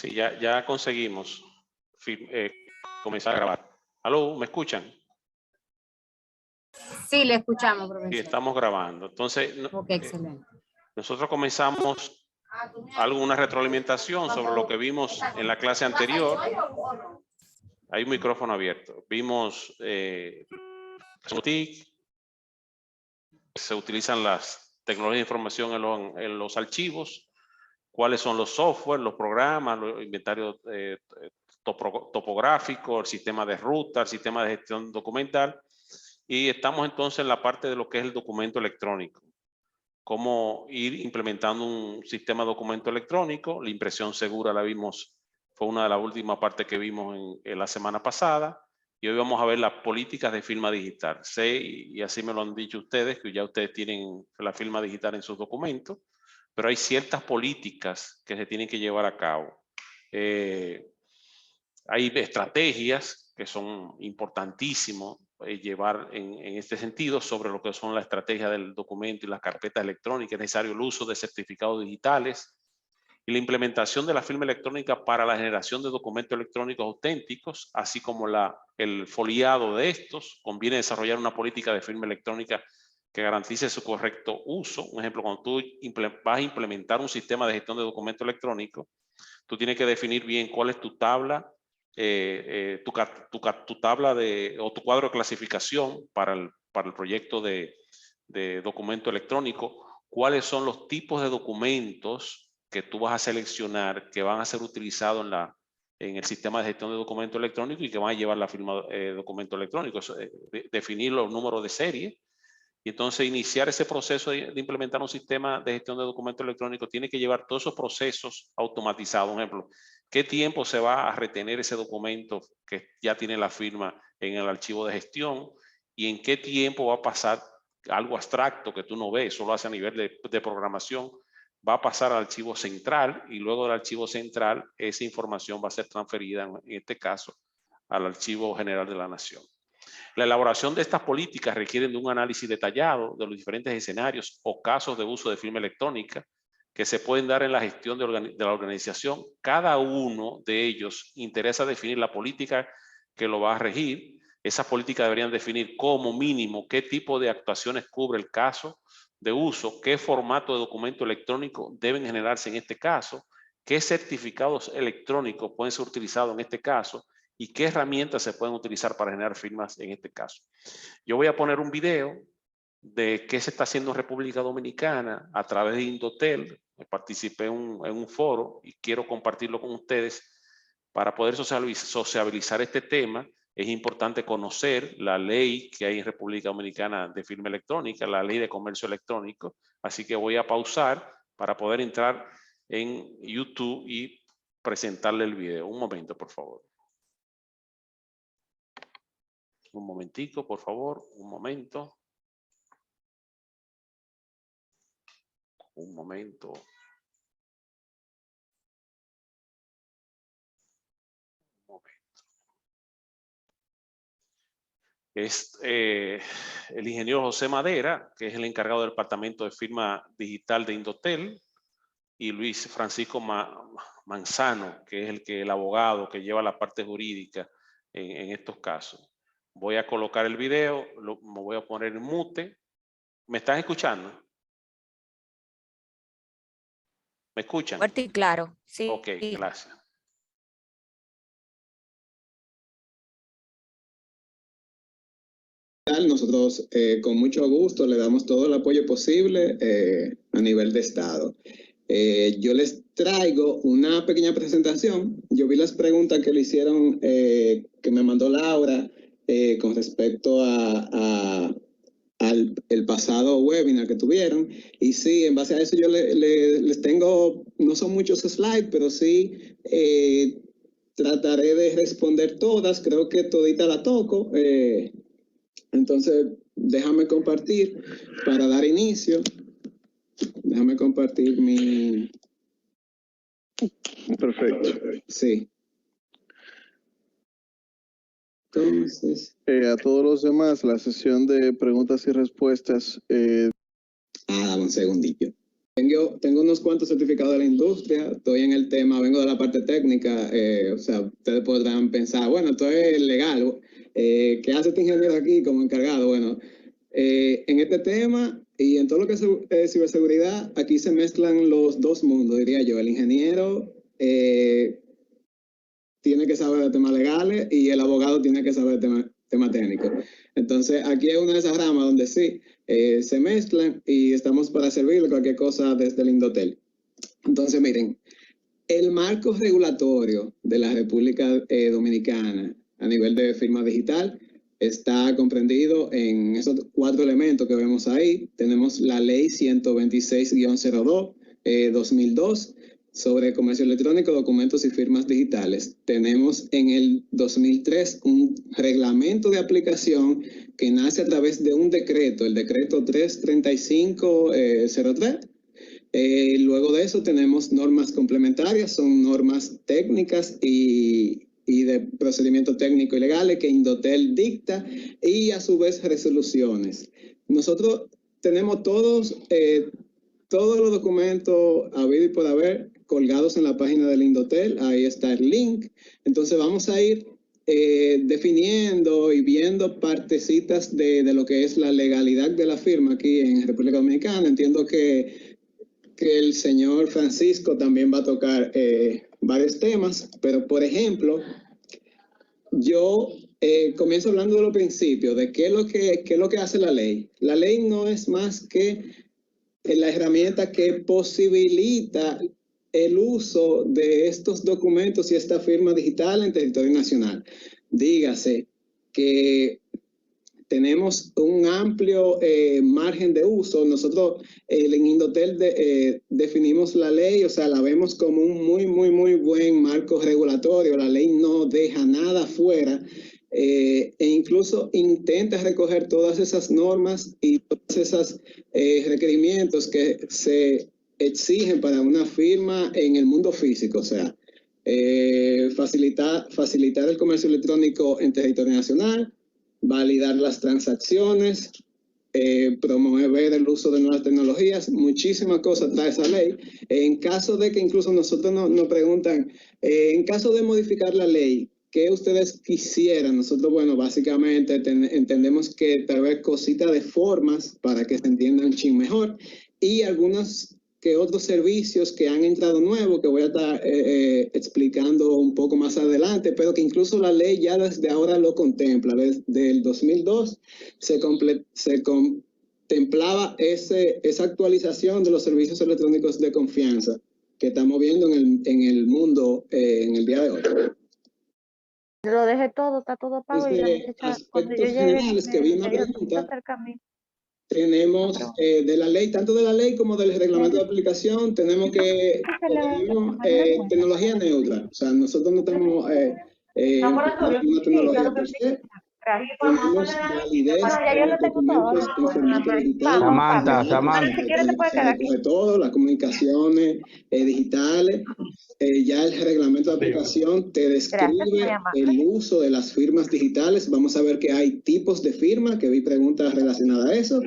Sí, ya conseguimos comenzar a grabar. ¿Aló? ¿Me escuchan? Sí, le escuchamos, Sí, profesor. estamos grabando. Entonces, Ok, excelente. nosotros comenzamos una retroalimentación sobre lo que vimos en la clase anterior. Hay un micrófono abierto. Vimos TIC, se utilizan las tecnologías de información en los archivos, cuáles son los software, los programas, los inventarios topográficos, el sistema de ruta, el sistema de gestión documental. Y estamos entonces en la parte de lo que es el documento electrónico. Cómo ir implementando un sistema de documento electrónico. La impresión segura la vimos, fue una de las últimas partes que vimos en la semana pasada. Y hoy vamos a ver las políticas de firma digital. Sé, y así me lo han dicho ustedes, que ya ustedes tienen la firma digital en sus documentos, pero hay ciertas políticas que se tienen que llevar a cabo. Hay estrategias que son importantísimos llevar en este sentido sobre lo que son la estrategia del documento y las carpetas electrónicas. Es necesario el uso de certificados digitales y la implementación de la firma electrónica para la generación de documentos electrónicos auténticos, así como el foliado de estos. Conviene desarrollar una política de firma electrónica que garantice su correcto uso. Un ejemplo, cuando tú vas a implementar un sistema de gestión de documentos electrónicos, tú tienes que definir bien cuál es tu tabla, tu tabla o tu cuadro de clasificación para el proyecto de documento electrónico, cuáles son los tipos de documentos que tú vas a seleccionar que van a ser utilizados en el sistema de gestión de documento electrónico y que van a llevar la firma de documento electrónico. Definir los números de serie. Y entonces iniciar ese proceso de implementar un sistema de gestión de documentos electrónicos tiene que llevar todos esos procesos automatizados. Por ejemplo, ¿qué tiempo se va a retener ese documento que ya tiene la firma en el archivo de gestión? ¿Y en qué tiempo va a pasar algo abstracto que tú no ves, solo hace a nivel de programación? Va a pasar al archivo central y luego del archivo central esa información va a ser transferida, en este caso, al Archivo General de la Nación. La elaboración de estas políticas requiere de un análisis detallado de los diferentes escenarios o casos de uso de firma electrónica que se pueden dar en la gestión de la organización. Cada uno de ellos interesa definir la política que lo va a regir. Esas políticas deberían definir como mínimo qué tipo de actuaciones cubre el caso de uso, qué formato de documento electrónico deben generarse en este caso, qué certificados electrónicos pueden ser utilizados en este caso, y qué herramientas se pueden utilizar para generar firmas en este caso. Yo voy a poner un video de qué se está haciendo en República Dominicana a través de Indotel. Participé en un foro y quiero compartirlo con ustedes para poder sociabilizar este tema. Es importante conocer la ley que hay en República Dominicana de firma electrónica, la ley de comercio electrónico. Así que voy a pausar para poder entrar en YouTube y presentarle el video. Un momento, por favor. Un momentico, por favor, un momento. Un momento. Un momento. Es el ingeniero José Madera, que es el encargado del departamento de firma digital de Indotel, y Luis Francisco Manzano, que es el abogado que lleva la parte jurídica en estos casos. Voy a colocar el video, me voy a poner en mute. ¿Me están escuchando? ¿Me escuchan? Fuerte y claro, sí. Ok, gracias. Nosotros con mucho gusto le damos todo el apoyo posible a nivel de Estado. Yo les traigo una pequeña presentación. Yo vi las preguntas que le hicieron, que me mandó Laura con respecto al el pasado webinar que tuvieron. Y sí, en base a eso yo les tengo, no son muchos slides, pero sí trataré de responder todas. Creo que todita la toco. Entonces, déjame compartir para dar inicio. Déjame compartir mi... Perfecto. Sí. Entonces... a todos los demás, la sesión de preguntas y respuestas... dame un segundillo. Tengo unos cuantos certificados de la industria, estoy en el tema, vengo de la parte técnica, o sea, ustedes podrán pensar, bueno, esto es legal, ¿qué hace este ingeniero aquí como encargado? Bueno, en este tema y en todo lo que es ciberseguridad, aquí se mezclan los dos mundos, diría yo. El ingeniero tiene que saber de temas legales y el abogado tiene que saber de temas técnicos. Entonces, aquí hay una de esas ramas donde sí, se mezclan y estamos para servirle cualquier cosa desde el Indotel. Entonces, miren, el marco regulatorio de la República Dominicana a nivel de firma digital está comprendido en esos 4 elementos que vemos ahí. Tenemos la ley 126-02, 2002, sobre comercio electrónico, documentos y firmas digitales. Tenemos en el 2003 un reglamento de aplicación que nace a través de un decreto, el decreto 33503. Luego de eso tenemos normas complementarias, son normas técnicas y de procedimiento técnico y legales que Indotel dicta y a su vez resoluciones. Nosotros tenemos todos los documentos habido y por haber colgados en la página del Indotel, ahí está el link. Entonces vamos a ir definiendo y viendo partecitas de lo que es la legalidad de la firma aquí en República Dominicana. Entiendo que el señor Francisco también va a tocar varios temas, pero por ejemplo, yo comienzo hablando de los principios, de qué es lo que hace la ley. La ley no es más que la herramienta que posibilita el uso de estos documentos y esta firma digital en territorio nacional. Dígase que tenemos un amplio margen de uso. Nosotros en Indotel definimos la ley, o sea, la vemos como un muy buen marco regulatorio. La ley no deja nada fuera e incluso intenta recoger todas esas normas y todos esos requerimientos que se exigen para una firma en el mundo físico, o sea, facilitar el comercio electrónico en territorio nacional, validar las transacciones, promover el uso de nuevas tecnologías, muchísimas cosas trae esa ley. En caso de que incluso nosotros nos preguntan, en caso de modificar la ley, ¿qué ustedes quisieran? Nosotros, bueno, básicamente entendemos que tal vez cositas de formas para que se entiendan un chin mejor y algunos que otros servicios que han entrado nuevos, que voy a estar explicando un poco más adelante, pero que incluso la ley ya desde ahora lo contempla. Desde el 2002 se contemplaba esa actualización de los servicios electrónicos de confianza que estamos viendo en el mundo en el día de hoy. Lo dejé todo, está todo pago y la muchacha, cuando yo llegue, generales que vi una pregunta, tenemos de la ley, tanto de la ley como del reglamento de aplicación, tenemos que tecnología neutra. O sea, nosotros no tenemos una tecnología per se. Tenemos validez de documentos en formato digital. Samantha. Recoge todo, las comunicaciones digitales. Ya el reglamento de aplicación te describe el uso de las firmas digitales. Vamos a ver que hay tipos de firmas, que vi preguntas relacionadas a eso.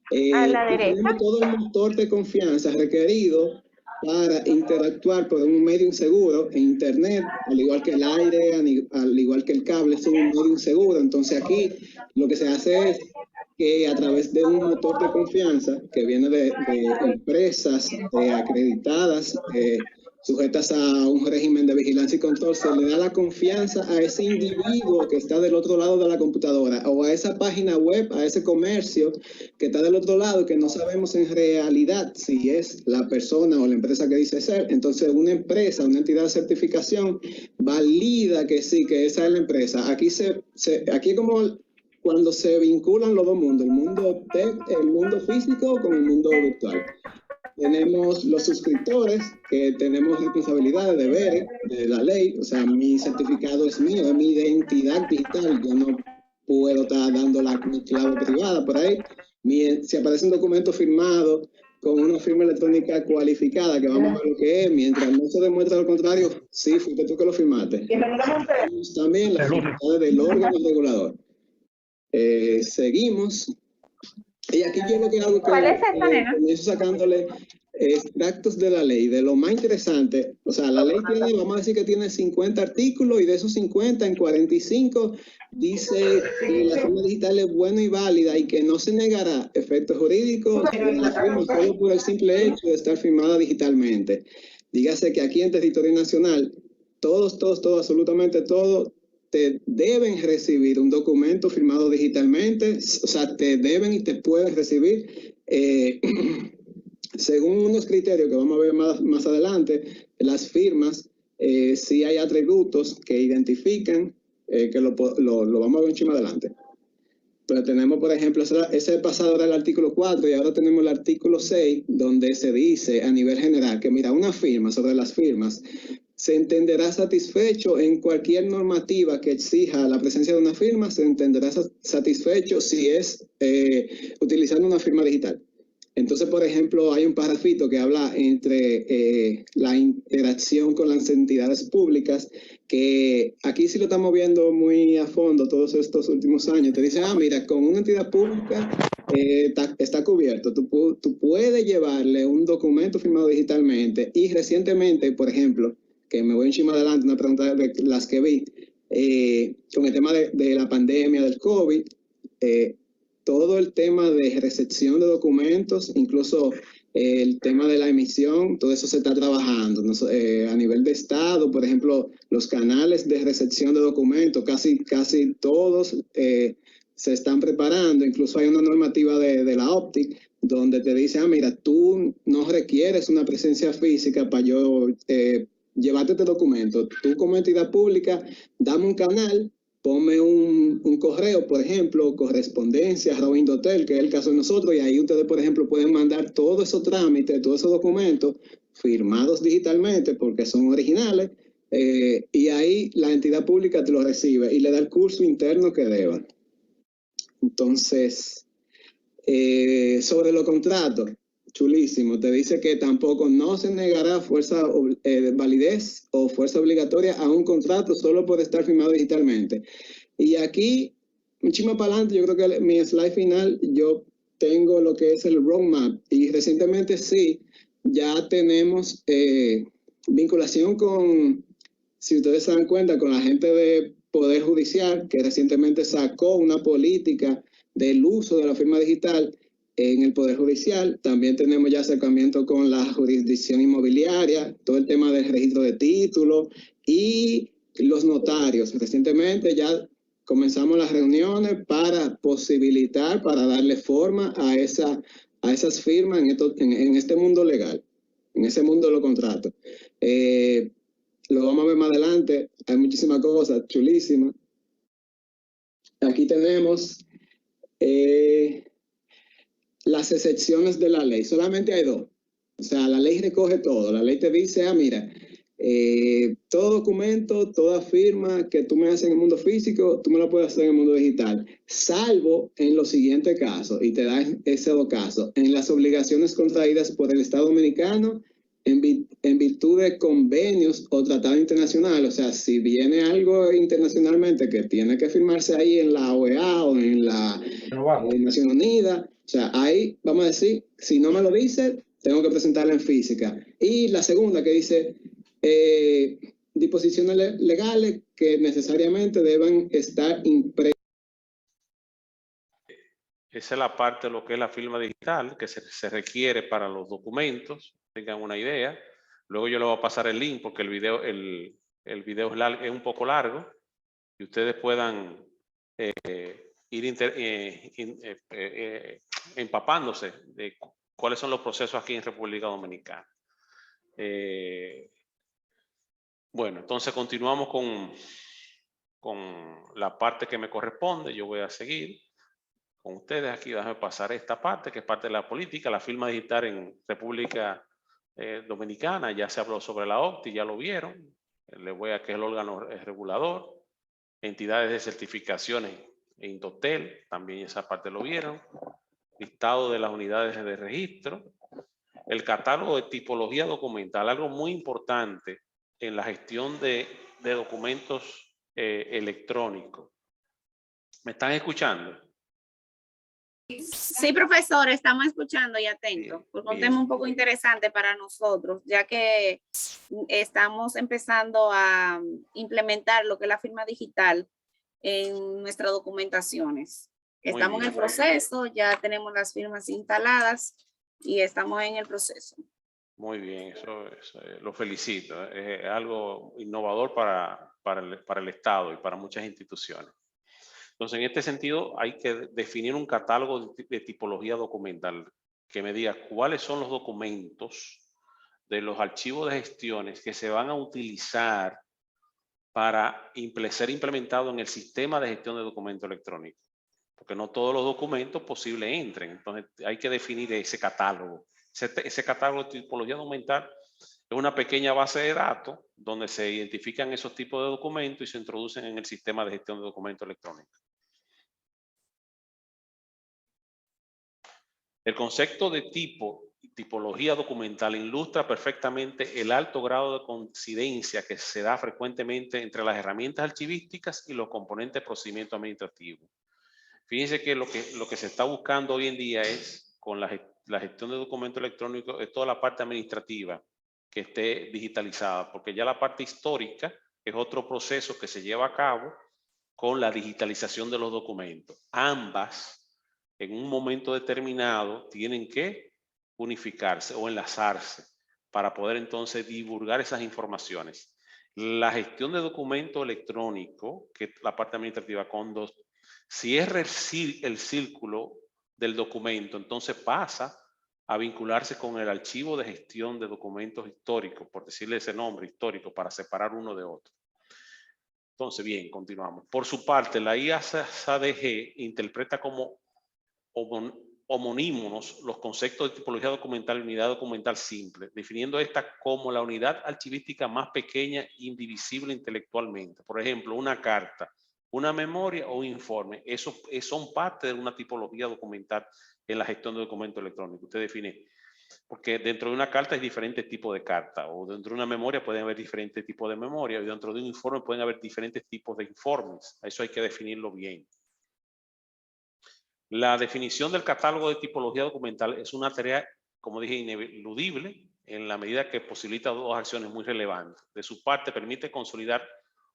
Tenemos todo el motor de confianza requerido para interactuar por un medio inseguro en Internet, al igual que el aire, al igual que el cable, es un medio inseguro. Entonces aquí lo que se hace es que a través de un motor de confianza que viene de empresas acreditadas, sujetas a un régimen de vigilancia y control, se le da la confianza a ese individuo que está del otro lado de la computadora o a esa página web, a ese comercio que está del otro lado, que no sabemos en realidad si es la persona o la empresa que dice ser. Entonces una empresa, una entidad de certificación valida que sí, que esa es la empresa. Aquí aquí como cuando se vinculan los dos mundos, el mundo el mundo físico con el mundo virtual. Tenemos los suscriptores, que tenemos responsabilidades, deberes de la ley. O sea, mi certificado es mío, es mi identidad digital. Yo no puedo estar dando mi clave privada por ahí. Si aparece un documento firmado con una firma electrónica cualificada, que vamos a ver lo que es, mientras no se demuestra lo contrario, sí, fuiste tú que lo firmaste. Tenemos también las facultades del órgano regulador. Seguimos. Y aquí yo lo que hago es que comienzo sacándole extractos de la ley, de lo más interesante. O sea, la ley tiene, vamos a decir que tiene 50 artículos y de esos 50, en 45 dice que la firma digital es buena y válida y que no se negará efectos jurídicos de la firma solo por el simple hecho de estar firmada digitalmente. Dígase que aquí en territorio nacional, todos, absolutamente todos, te deben recibir un documento firmado digitalmente, o sea, te deben y te pueden recibir según unos criterios que vamos a ver más adelante. Las firmas, sí hay atributos que identifican, que lo vamos a ver un chingo adelante. Pero tenemos, por ejemplo, ese pasado era el artículo 4 y ahora tenemos el artículo 6, donde se dice a nivel general que, mira, una firma, sobre las firmas, se entenderá satisfecho en cualquier normativa que exija la presencia de una firma, se entenderá satisfecho si es utilizando una firma digital. Entonces, por ejemplo, hay un parrafito que habla entre la interacción con las entidades públicas, que aquí sí lo estamos viendo muy a fondo todos estos últimos años. Te dicen, mira, con una entidad pública está cubierto. Tú puedes llevarle un documento firmado digitalmente. Y recientemente, por ejemplo, que me voy encima adelante, una pregunta de las que vi, con el tema de la pandemia del COVID, todo el tema de recepción de documentos, incluso el tema de la emisión, todo eso se está trabajando, ¿no? A nivel de Estado, por ejemplo, los canales de recepción de documentos, casi todos se están preparando. Incluso hay una normativa de la OPTIC donde te dice, mira, tú no requieres una presencia física para yo llevarte este documento. Tú como entidad pública, dame un canal, ponme un correo, por ejemplo, correspondencia, @Indotel, que es el caso de nosotros, y ahí ustedes, por ejemplo, pueden mandar todos esos trámites, todos esos documentos firmados digitalmente porque son originales, y ahí la entidad pública te lo recibe y le da el curso interno que deba. Entonces, sobre los contratos, chulísimo, te dice que tampoco no se negará validez o fuerza obligatoria a un contrato solo por estar firmado digitalmente. Y aquí, un chisme para adelante, yo creo que mi slide final, yo tengo lo que es el roadmap, y recientemente sí, ya tenemos vinculación con, si ustedes se dan cuenta, con la gente de Poder Judicial, que recientemente sacó una política del uso de la firma digital en el Poder Judicial. También tenemos ya acercamiento con la jurisdicción inmobiliaria, todo el tema del registro de títulos y los notarios. Recientemente ya comenzamos las reuniones para posibilitar, para darle forma a esas firmas en este mundo legal, en ese mundo de los contratos. Lo vamos a ver más adelante, hay muchísimas cosas chulísimas. Aquí tenemos las excepciones de la ley. Solamente hay dos. O sea, la ley recoge todo. La ley te dice, mira, todo documento, toda firma que tú me haces en el mundo físico, tú me la puedes hacer en el mundo digital, salvo en los siguientes casos, y te da esos dos casos: en las obligaciones contraídas por el Estado Dominicano en virtud de convenios o tratados internacionales. O sea, si viene algo internacionalmente que tiene que firmarse ahí en la OEA o en la Naciones Unidas, o sea, ahí vamos a decir, si no me lo dice, tengo que presentarla en física. Y la segunda, que dice disposiciones legales que necesariamente deben estar impresas. Esa es la parte de lo que es la firma digital, que se requiere para los documentos, tengan una idea. Luego yo le voy a pasar el link porque el video es un poco largo y ustedes puedan ir empapándose de cuáles son los procesos aquí en República Dominicana. Bueno, entonces continuamos con la parte que me corresponde. Yo voy a seguir con ustedes aquí. Déjame pasar esta parte, que es parte de la política, la firma digital en República Dominicana. Ya se habló sobre la OPTI, ya lo vieron. Les voy a que es el órgano regulador. Entidades de certificaciones e Indotel, también esa parte lo vieron. Listado de las unidades de registro. El catálogo de tipología documental, algo muy importante en la gestión de documentos electrónicos. ¿Me están escuchando? Sí, profesor, estamos escuchando y atentos, porque un tema un poco interesante para nosotros, ya que estamos empezando a implementar lo que es la firma digital en nuestras documentaciones. Estamos en el proceso, ya tenemos las firmas instaladas y estamos en el proceso. Muy bien, eso lo felicito. Es algo innovador para el Estado y para muchas instituciones. Entonces, en este sentido, hay que definir un catálogo de tipología documental que me diga cuáles son los documentos de los archivos de gestiones que se van a utilizar para ser implementados en el sistema de gestión de documentos electrónicos. Porque no todos los documentos posibles entren. Entonces, hay que definir ese catálogo. Ese catálogo de tipología documental es una pequeña base de datos donde se identifican esos tipos de documentos y se introducen en el sistema de gestión de documentos electrónicos. El concepto de tipología documental ilustra perfectamente el alto grado de coincidencia que se da frecuentemente entre las herramientas archivísticas y los componentes de procedimiento administrativo. Fíjense que lo que se está buscando hoy en día es, con la gestión de documentos electrónicos, es toda la parte administrativa que esté digitalizada, porque ya la parte histórica es otro proceso que se lleva a cabo con la digitalización de los documentos. Ambas, en un momento determinado, tienen que unificarse o enlazarse para poder entonces divulgar esas informaciones. La gestión de documento electrónico, que es la parte administrativa, si es el círculo del documento, entonces pasa a vincularse con el archivo de gestión de documentos históricos, por decirle ese nombre histórico, para separar uno de otro. Entonces, bien, continuamos. Por su parte, la IASADG interpreta como homonímos los conceptos de tipología documental y unidad documental simple, definiendo esta como la unidad archivística más pequeña e indivisible intelectualmente. Por ejemplo, una carta, una memoria o un informe, eso son parte de una tipología documental en la gestión de documentos electrónicos. Usted define, porque dentro de una carta hay diferentes tipos de carta, o dentro de una memoria pueden haber diferentes tipos de memoria, y dentro de un informe pueden haber diferentes tipos de informes. Eso hay que definirlo bien. La definición del catálogo de tipología documental es una tarea, como dije, ineludible en la medida que posibilita dos acciones muy relevantes. De su parte, permite consolidar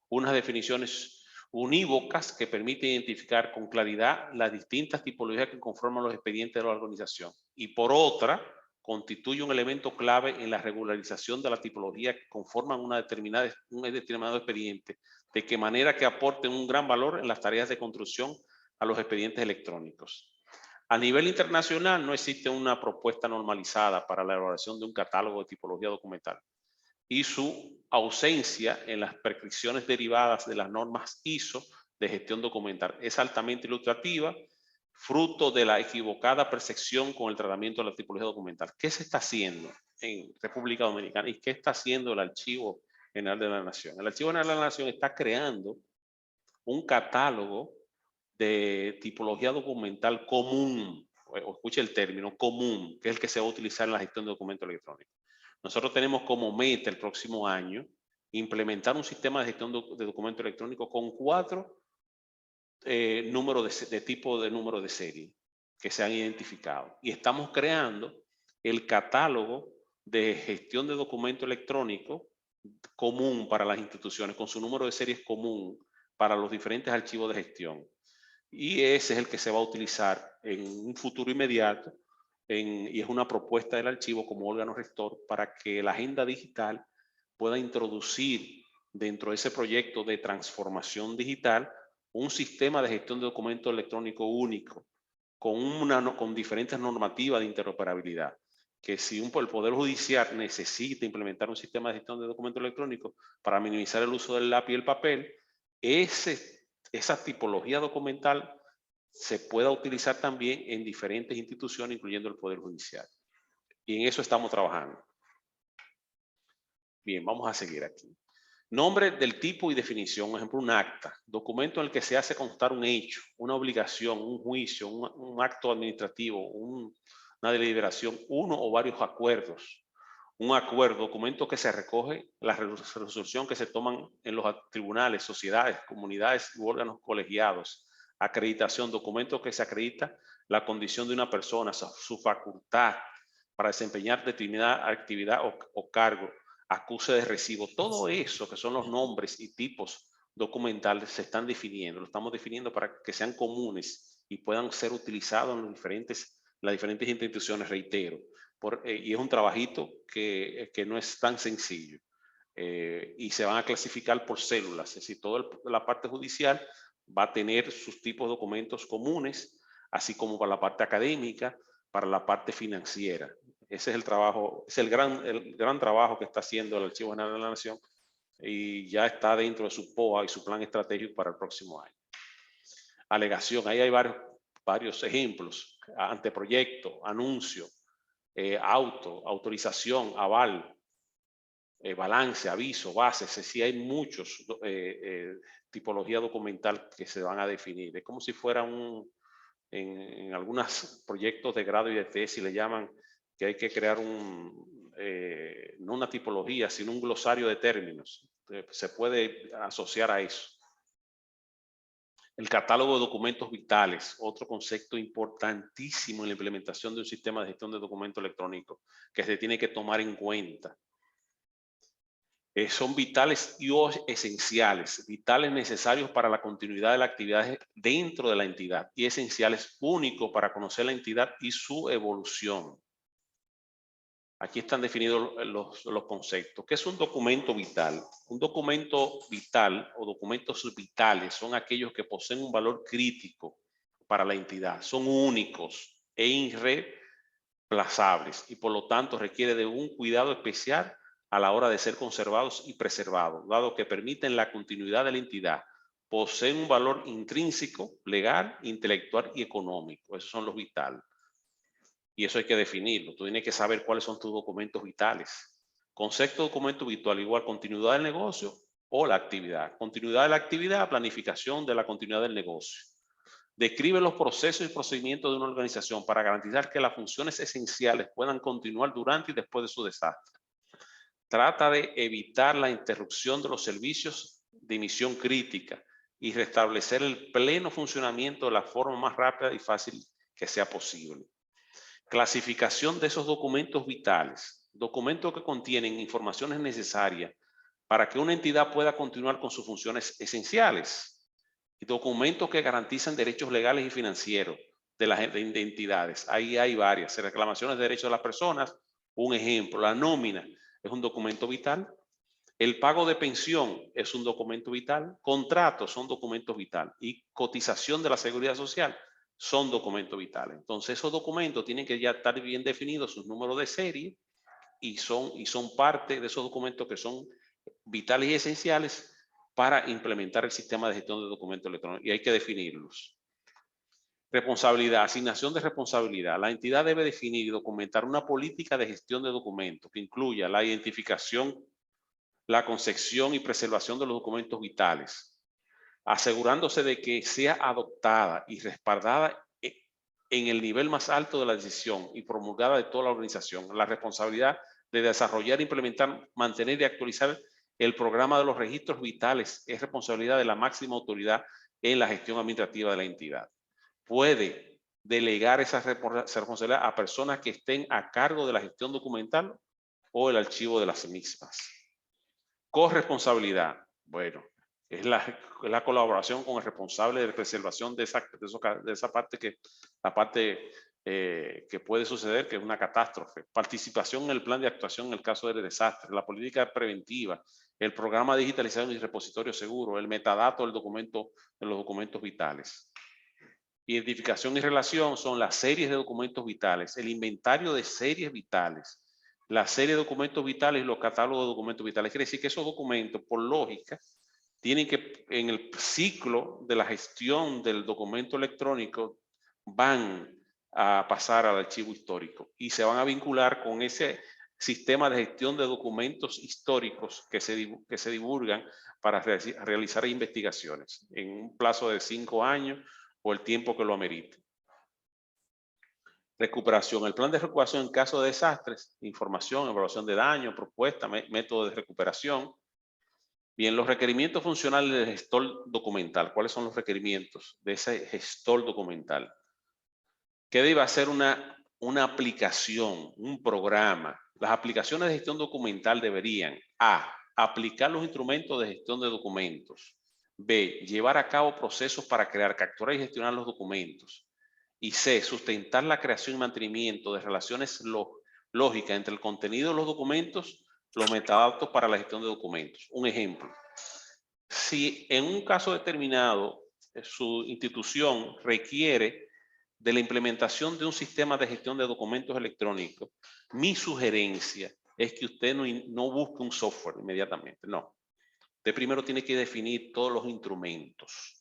unas definiciones unívocas que permiten identificar con claridad las distintas tipologías que conforman los expedientes de la organización. Y por otra, constituye un elemento clave en la regularización de la tipología que conforman un determinado expediente, de qué manera que aporten un gran valor en las tareas de construcción a los expedientes electrónicos. A nivel internacional no existe una propuesta normalizada para la elaboración de un catálogo de tipología documental y su ausencia en las prescripciones derivadas de las normas ISO de gestión documental es altamente ilustrativa, fruto de la equivocada percepción con el tratamiento de la tipología documental. ¿Qué se está haciendo en República Dominicana y qué está haciendo el Archivo General de la Nación? El Archivo General de la Nación está creando un catálogo de tipología documental común, o escuche el término común, que es el que se va a utilizar en la gestión de documentos electrónicos. Nosotros tenemos como meta el próximo año implementar un sistema de gestión de documentos electrónicos con 4 números de tipo de número de serie que se han identificado. Y estamos creando el catálogo de gestión de documento electrónico común para las instituciones, con su número de series común para los diferentes archivos de gestión. Y ese es el que se va a utilizar en un futuro inmediato y es una propuesta del archivo como órgano rector para que la agenda digital pueda introducir dentro de ese proyecto de transformación digital un sistema de gestión de documentos electrónicos único con diferentes normativas de interoperabilidad. Que si el Poder Judicial necesita implementar un sistema de gestión de documentos electrónicos para minimizar el uso del lápiz y el papel, esa tipología documental se pueda utilizar también en diferentes instituciones, incluyendo el Poder Judicial. Y en eso estamos trabajando. Bien, vamos a seguir aquí. Nombre del tipo y definición, por ejemplo, un acta, documento en el que se hace constar un hecho, una obligación, un juicio, un acto administrativo, una deliberación, uno o varios acuerdos. Un acuerdo, documento que se recoge, la resolución que se toman en los tribunales, sociedades, comunidades u órganos colegiados. Acreditación, documento que se acredita la condición de una persona, su facultad para desempeñar determinada actividad o cargo, acuse de recibo, todo eso que son los nombres y tipos documentales se están definiendo, lo estamos definiendo para que sean comunes y puedan ser utilizados en las diferentes instituciones, reitero, y es un trabajito que no es tan sencillo. Y se van a clasificar por células, es decir, toda la parte judicial va a tener sus tipos de documentos comunes, así como para la parte académica, para la parte financiera. Ese es el trabajo, es el gran trabajo que está haciendo el Archivo General de la Nación y ya está dentro de su POA y su plan estratégico para el próximo año. Alegación, ahí hay varios ejemplos: anteproyecto, anuncio, autorización, aval, balance, aviso, bases. Sí, hay muchos tipología documental que se van a definir. Es como si fuera en algunos proyectos de grado y de tesis le llaman que hay que crear no una tipología, sino un glosario de términos. Se puede asociar a eso. El catálogo de documentos vitales, otro concepto importantísimo en la implementación de un sistema de gestión de documentos electrónicos que se tiene que tomar en cuenta. Son vitales y esenciales, vitales necesarios para la continuidad de las actividades dentro de la entidad y esenciales únicos para conocer la entidad y su evolución. Aquí están definidos los conceptos. ¿Qué es un documento vital? Un documento vital o documentos vitales son aquellos que poseen un valor crítico para la entidad, son únicos e irreemplazables y por lo tanto requiere de un cuidado especial a la hora de ser conservados y preservados, dado que permiten la continuidad de la entidad, poseen un valor intrínseco, legal, intelectual y económico. Esos son los vitales. Y eso hay que definirlo. Tú tienes que saber cuáles son tus documentos vitales. Concepto de documento vital igual continuidad del negocio o la actividad. Continuidad de la actividad, planificación de la continuidad del negocio. Describe los procesos y procedimientos de una organización para garantizar que las funciones esenciales puedan continuar durante y después de su desastre. Trata de evitar la interrupción de los servicios de emisión crítica y restablecer el pleno funcionamiento de la forma más rápida y fácil que sea posible. Clasificación de esos documentos vitales, documentos que contienen informaciones necesarias para que una entidad pueda continuar con sus funciones esenciales, y documentos que garantizan derechos legales y financieros de las entidades. Ahí hay varias. Reclamaciones de derechos de las personas, un ejemplo. La nómina es un documento vital. El pago de pensión es un documento vital. Contratos son documentos vitales. Y cotización de la seguridad social son documentos vitales. Entonces esos documentos tienen que ya estar bien definidos sus números de serie y son parte de esos documentos que son vitales y esenciales para implementar el sistema de gestión de documentos electrónicos y hay que definirlos. Responsabilidad, asignación de responsabilidad. La entidad debe definir y documentar una política de gestión de documentos que incluya la identificación, la concepción y preservación de los documentos vitales, asegurándose de que sea adoptada y respaldada en el nivel más alto de la decisión y promulgada de toda la organización. La responsabilidad de desarrollar, implementar, mantener y actualizar el programa de los registros vitales es responsabilidad de la máxima autoridad en la gestión administrativa de la entidad. Puede delegar esa responsabilidad a personas que estén a cargo de la gestión documental o el archivo de las mismas. Corresponsabilidad. Bueno, es la colaboración con el responsable de preservación de esa parte que puede suceder, que es una catástrofe. Participación en el plan de actuación en el caso de desastre, la política preventiva, el programa de digitalización y repositorio seguro, el metadato del documento, de los documentos vitales. Identificación y relación son las series de documentos vitales, el inventario de series vitales, la serie de documentos vitales y los catálogos de documentos vitales. Quiere decir que esos documentos, por lógica, tienen que, en el ciclo de la gestión del documento electrónico, van a pasar al archivo histórico y se van a vincular con ese sistema de gestión de documentos históricos que se divulgan para realizar investigaciones en un plazo de 5 años o el tiempo que lo amerite. Recuperación. El plan de recuperación en caso de desastres, información, evaluación de daño, propuesta, método de recuperación. Bien, los requerimientos funcionales del gestor documental. ¿Cuáles son los requerimientos de ese gestor documental? ¿Qué debe hacer una aplicación, un programa? Las aplicaciones de gestión documental deberían A, aplicar los instrumentos de gestión de documentos. B, llevar a cabo procesos para crear, capturar y gestionar los documentos. Y C, sustentar la creación y mantenimiento de relaciones lógicas entre el contenido de los documentos, los metadatos para la gestión de documentos. Un ejemplo. Si en un caso determinado su institución requiere de la implementación de un sistema de gestión de documentos electrónicos, mi sugerencia es que usted no busque un software inmediatamente, no. Usted primero tiene que definir todos los instrumentos.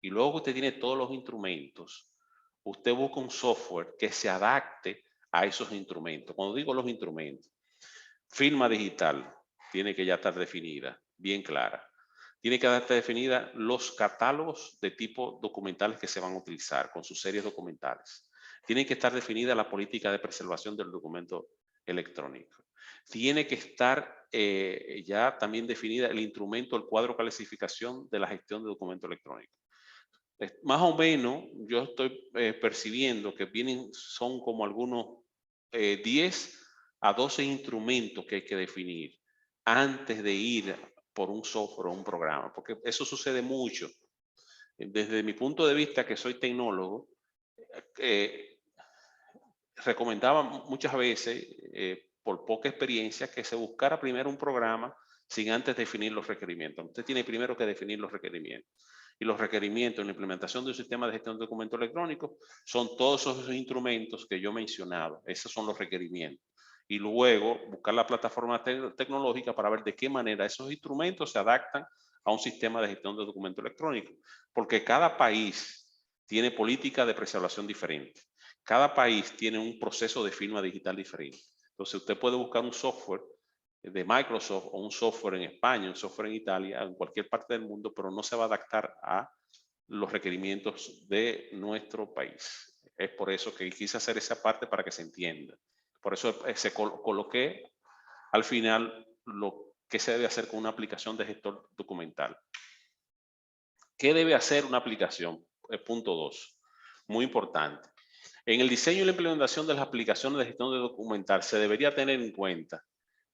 Y luego que usted tiene todos los instrumentos, usted busca un software que se adapte a esos instrumentos. Cuando digo los instrumentos, firma digital tiene que ya estar definida, bien clara. Tiene que estar definida los catálogos de tipo documentales que se van a utilizar con sus series documentales. Tiene que estar definida la política de preservación del documento electrónico. Tiene que estar ya también definida el instrumento, el cuadro de clasificación de la gestión de documento electrónico. Más o menos yo estoy percibiendo que son como algunos 10 a 12 instrumentos que hay que definir antes de ir por un software o un programa, porque eso sucede mucho. Desde mi punto de vista, que soy tecnólogo, recomendaba muchas veces, por poca experiencia, que se buscara primero un programa sin antes definir los requerimientos. Usted tiene primero que definir los requerimientos. Y los requerimientos en la implementación de un sistema de gestión de documentos electrónicos son todos esos instrumentos que yo he mencionado. Esos son los requerimientos. Y luego buscar la plataforma tecnológica para ver de qué manera esos instrumentos se adaptan a un sistema de gestión de documentos electrónicos. Porque cada país tiene política de preservación diferente. Cada país tiene un proceso de firma digital diferente. Entonces usted puede buscar un software de Microsoft o un software en España, un software en Italia, en cualquier parte del mundo, pero no se va a adaptar a los requerimientos de nuestro país. Es por eso que quise hacer esa parte para que se entienda. Por eso se coloqué al final lo que se debe hacer con una aplicación de gestor documental. ¿Qué debe hacer una aplicación? Punto 2. Muy importante. En el diseño y la implementación de las aplicaciones de gestión de documental se debería tener en cuenta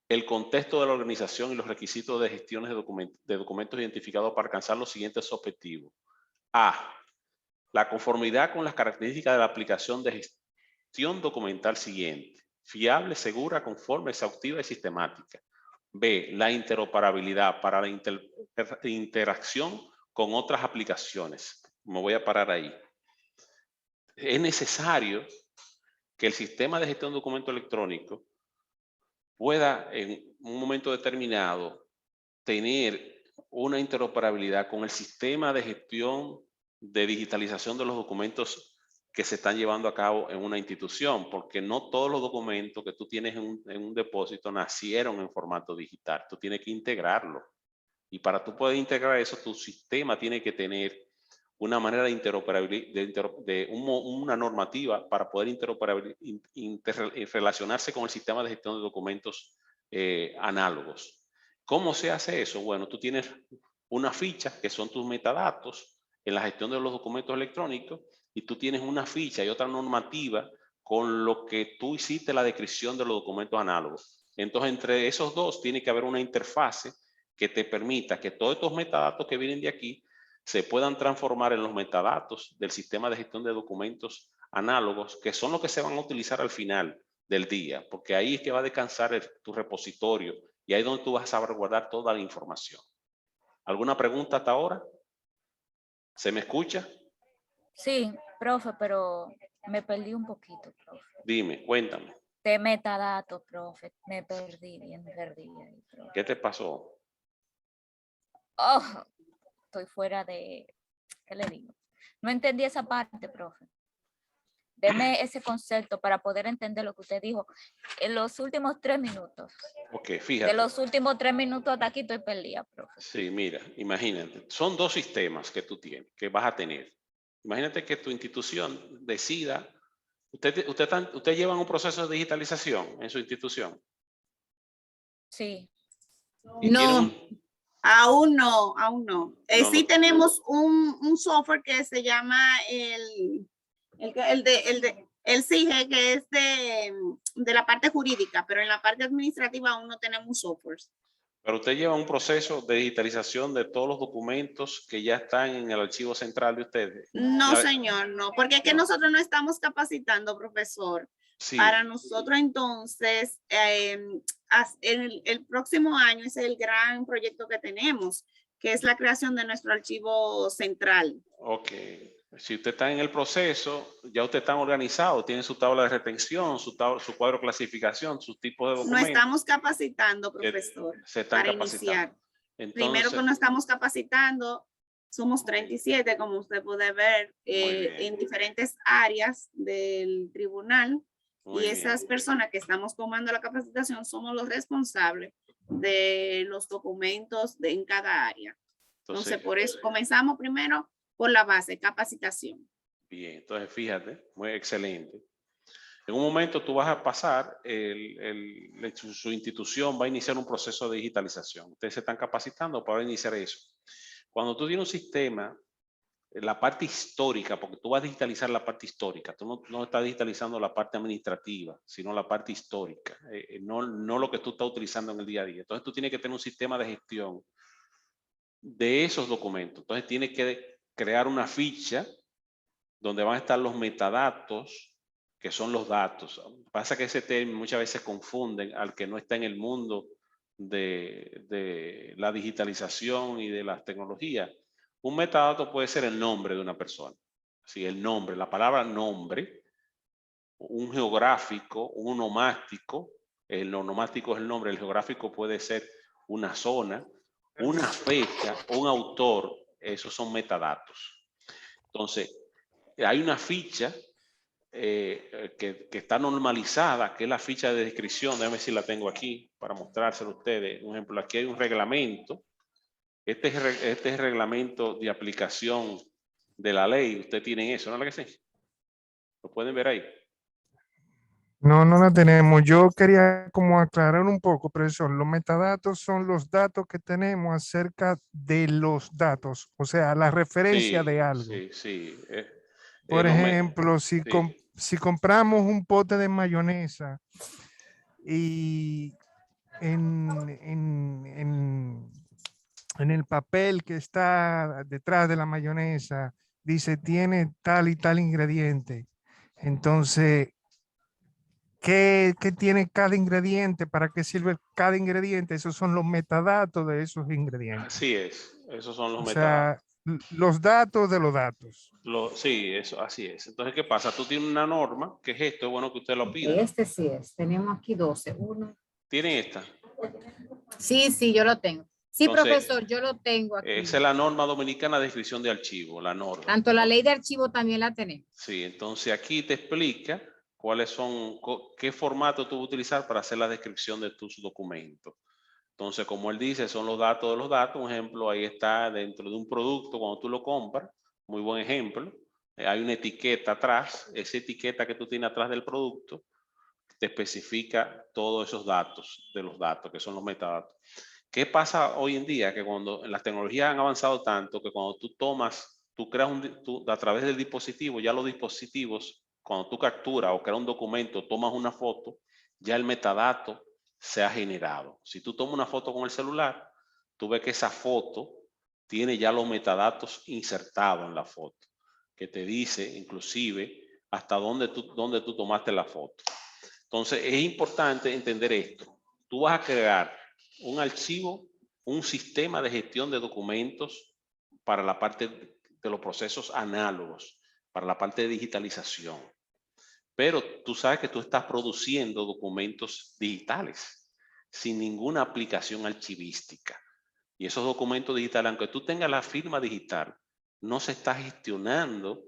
el contexto de la organización y los requisitos de gestiones de documentos identificados para alcanzar los siguientes objetivos. A. La conformidad con las características de la aplicación de gestión documental siguiente. Fiable, segura, conforme, exhaustiva y sistemática. B. La interoperabilidad para la interacción con otras aplicaciones. Me voy a parar ahí. Es necesario que el sistema de gestión de documento electrónico pueda en un momento determinado tener una interoperabilidad con el sistema de gestión de digitalización de los documentos que se están llevando a cabo en una institución, porque no todos los documentos que tú tienes en un depósito nacieron en formato digital. Tú tienes que integrarlo. Y para tú poder integrar eso, tu sistema tiene que tener una manera de interoperabilidad, una normativa para poder relacionarse con el sistema de gestión de documentos análogos. ¿Cómo se hace eso? Bueno, tú tienes una ficha que son tus metadatos en la gestión de los documentos electrónicos y tú tienes una ficha y otra normativa con lo que tú hiciste la descripción de los documentos análogos. Entonces, entre esos dos tiene que haber una interfase que te permita que todos estos metadatos que vienen de aquí se puedan transformar en los metadatos del sistema de gestión de documentos análogos, que son los que se van a utilizar al final del día, porque ahí es que va a descansar tu repositorio y ahí es donde tú vas a salvaguardar toda la información. ¿Alguna pregunta hasta ahora? ¿Se me escucha? Sí, profe, pero me perdí un poquito, profe. Dime, cuéntame. De metadatos, profe, me perdí, bien perdí ahí, profe. ¿Qué te pasó? Oh, estoy fuera de, ¿qué le digo? No entendí esa parte, profe. Deme ese concepto para poder entender lo que usted dijo en los últimos 3 minutos. Ok, fíjate. De los últimos 3 minutos hasta aquí estoy perdida, profe. Sí, mira, imagínate. Son dos sistemas que tú tienes, que vas a tener. Imagínate que tu institución decida. ¿Usted lleva un proceso de digitalización en su institución? Sí. No, aún no. Sí no. tenemos un software que se llama el El SIGE, que es de la parte jurídica, pero en la parte administrativa aún no tenemos software. Pero usted lleva un proceso de digitalización de todos los documentos que ya están en el archivo central de ustedes. No, señor, no, porque es que nosotros no estamos capacitando, profesor. Sí. Para nosotros entonces, el próximo año es el gran proyecto que tenemos, que es la creación de nuestro archivo central. Ok. Si usted está en el proceso, ya usted está organizado, tiene su tabla de retención, su cuadro de clasificación, sus tipos de documentos. No estamos capacitando, profesor, se están para capacitando. iniciar. Entonces, primero que nos estamos capacitando, somos 37, como usted puede ver, en diferentes áreas del tribunal. Y esas personas que estamos tomando la capacitación somos los responsables de los documentos en cada área. Entonces, por eso comenzamos primero por la base, capacitación. Bien, entonces fíjate, muy excelente. En un momento tú vas a pasar, su institución va a iniciar un proceso de digitalización. Ustedes se están capacitando para iniciar eso. Cuando tú tienes un sistema, la parte histórica, porque tú vas a digitalizar la parte histórica, tú no estás digitalizando la parte administrativa, sino la parte histórica, no lo que tú estás utilizando en el día a día. Entonces tú tienes que tener un sistema de gestión de esos documentos. Entonces tienes que crear una ficha donde van a estar los metadatos, que son los datos. Pasa que ese término muchas veces confunden al que no está en el mundo de la digitalización y de las tecnologías. Un metadato puede ser el nombre de una persona. Sí, el nombre, la palabra nombre, un geográfico, un onomástico. El onomástico es el nombre, el geográfico puede ser una zona, una fecha, un autor. Esos son metadatos. Entonces, hay una ficha que está normalizada, que es la ficha de descripción. Déjame ver si la tengo aquí para mostrárselo a ustedes. Un ejemplo, aquí hay un reglamento. Este es el reglamento de aplicación de la ley. Ustedes tienen eso, ¿no es la que sí? ¿Lo pueden ver ahí? No, no la tenemos. Yo quería como aclarar un poco, profesor. Los metadatos son los datos que tenemos acerca de los datos, o sea, la referencia de algo. Sí, sí. Por ejemplo, si compramos un pote de mayonesa y en el papel que está detrás de la mayonesa dice tiene tal y tal ingrediente, entonces ¿qué tiene cada ingrediente? ¿Para qué sirve cada ingrediente? Esos son los metadatos de esos ingredientes. Así es, esos son los metadatos. O sea, los datos de los datos. Sí, eso, así es. Entonces, ¿qué pasa? Tú tienes una norma, que es esto, es bueno que usted lo pida. Este sí es, tenemos aquí 12. Uno. ¿Tiene esta? Sí, yo lo tengo. Sí, entonces, profesor, yo lo tengo aquí. Esa es la norma dominicana de descripción de archivo, la norma. Tanto la ley de archivo también la tenemos. Sí, entonces aquí te explica cuáles son, qué formato tú vas a utilizar para hacer la descripción de tus documentos. Entonces, como él dice, son los datos de los datos. Un ejemplo, ahí está dentro de un producto cuando tú lo compras. Muy buen ejemplo. Hay una etiqueta atrás. Esa etiqueta que tú tienes atrás del producto te especifica todos esos datos de los datos, que son los metadatos. ¿Qué pasa hoy en día? Que cuando las tecnologías han avanzado tanto que cuando tú creas a través del dispositivo, ya los dispositivos, cuando tú capturas o creas un documento, tomas una foto, ya el metadato se ha generado. Si tú tomas una foto con el celular, tú ves que esa foto tiene ya los metadatos insertados en la foto, que te dice inclusive hasta dónde tú tomaste la foto. Entonces es importante entender esto. Tú vas a crear un archivo, un sistema de gestión de documentos para la parte de los procesos análogos, para la parte de digitalización. Pero tú sabes que tú estás produciendo documentos digitales sin ninguna aplicación archivística. Y esos documentos digitales, aunque tú tengas la firma digital, no se está gestionando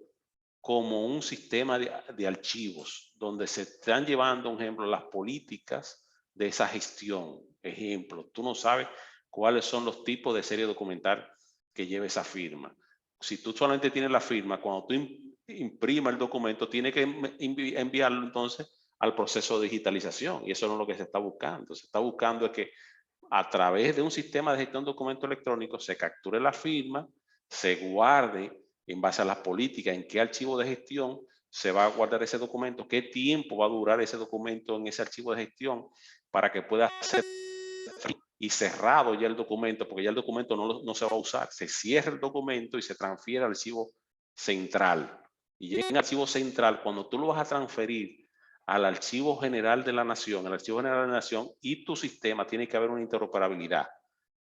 como un sistema de archivos donde se están llevando, por ejemplo, las políticas de esa gestión. Ejemplo, tú no sabes cuáles son los tipos de serie documental que lleva esa firma. Si tú solamente tienes la firma, cuando tú imprima el documento, tiene que enviarlo entonces al proceso de digitalización, y eso no es lo que se está buscando. Se está buscando es que a través de un sistema de gestión de documentos electrónicos se capture la firma, se guarde en base a las políticas en qué archivo de gestión se va a guardar ese documento, qué tiempo va a durar ese documento en ese archivo de gestión para que pueda ser y cerrado ya el documento, porque ya el documento no se va a usar. Se cierra el documento y se transfiere al archivo central. Y en el archivo central, cuando tú lo vas a transferir al archivo general de la nación, y tu sistema, tiene que haber una interoperabilidad.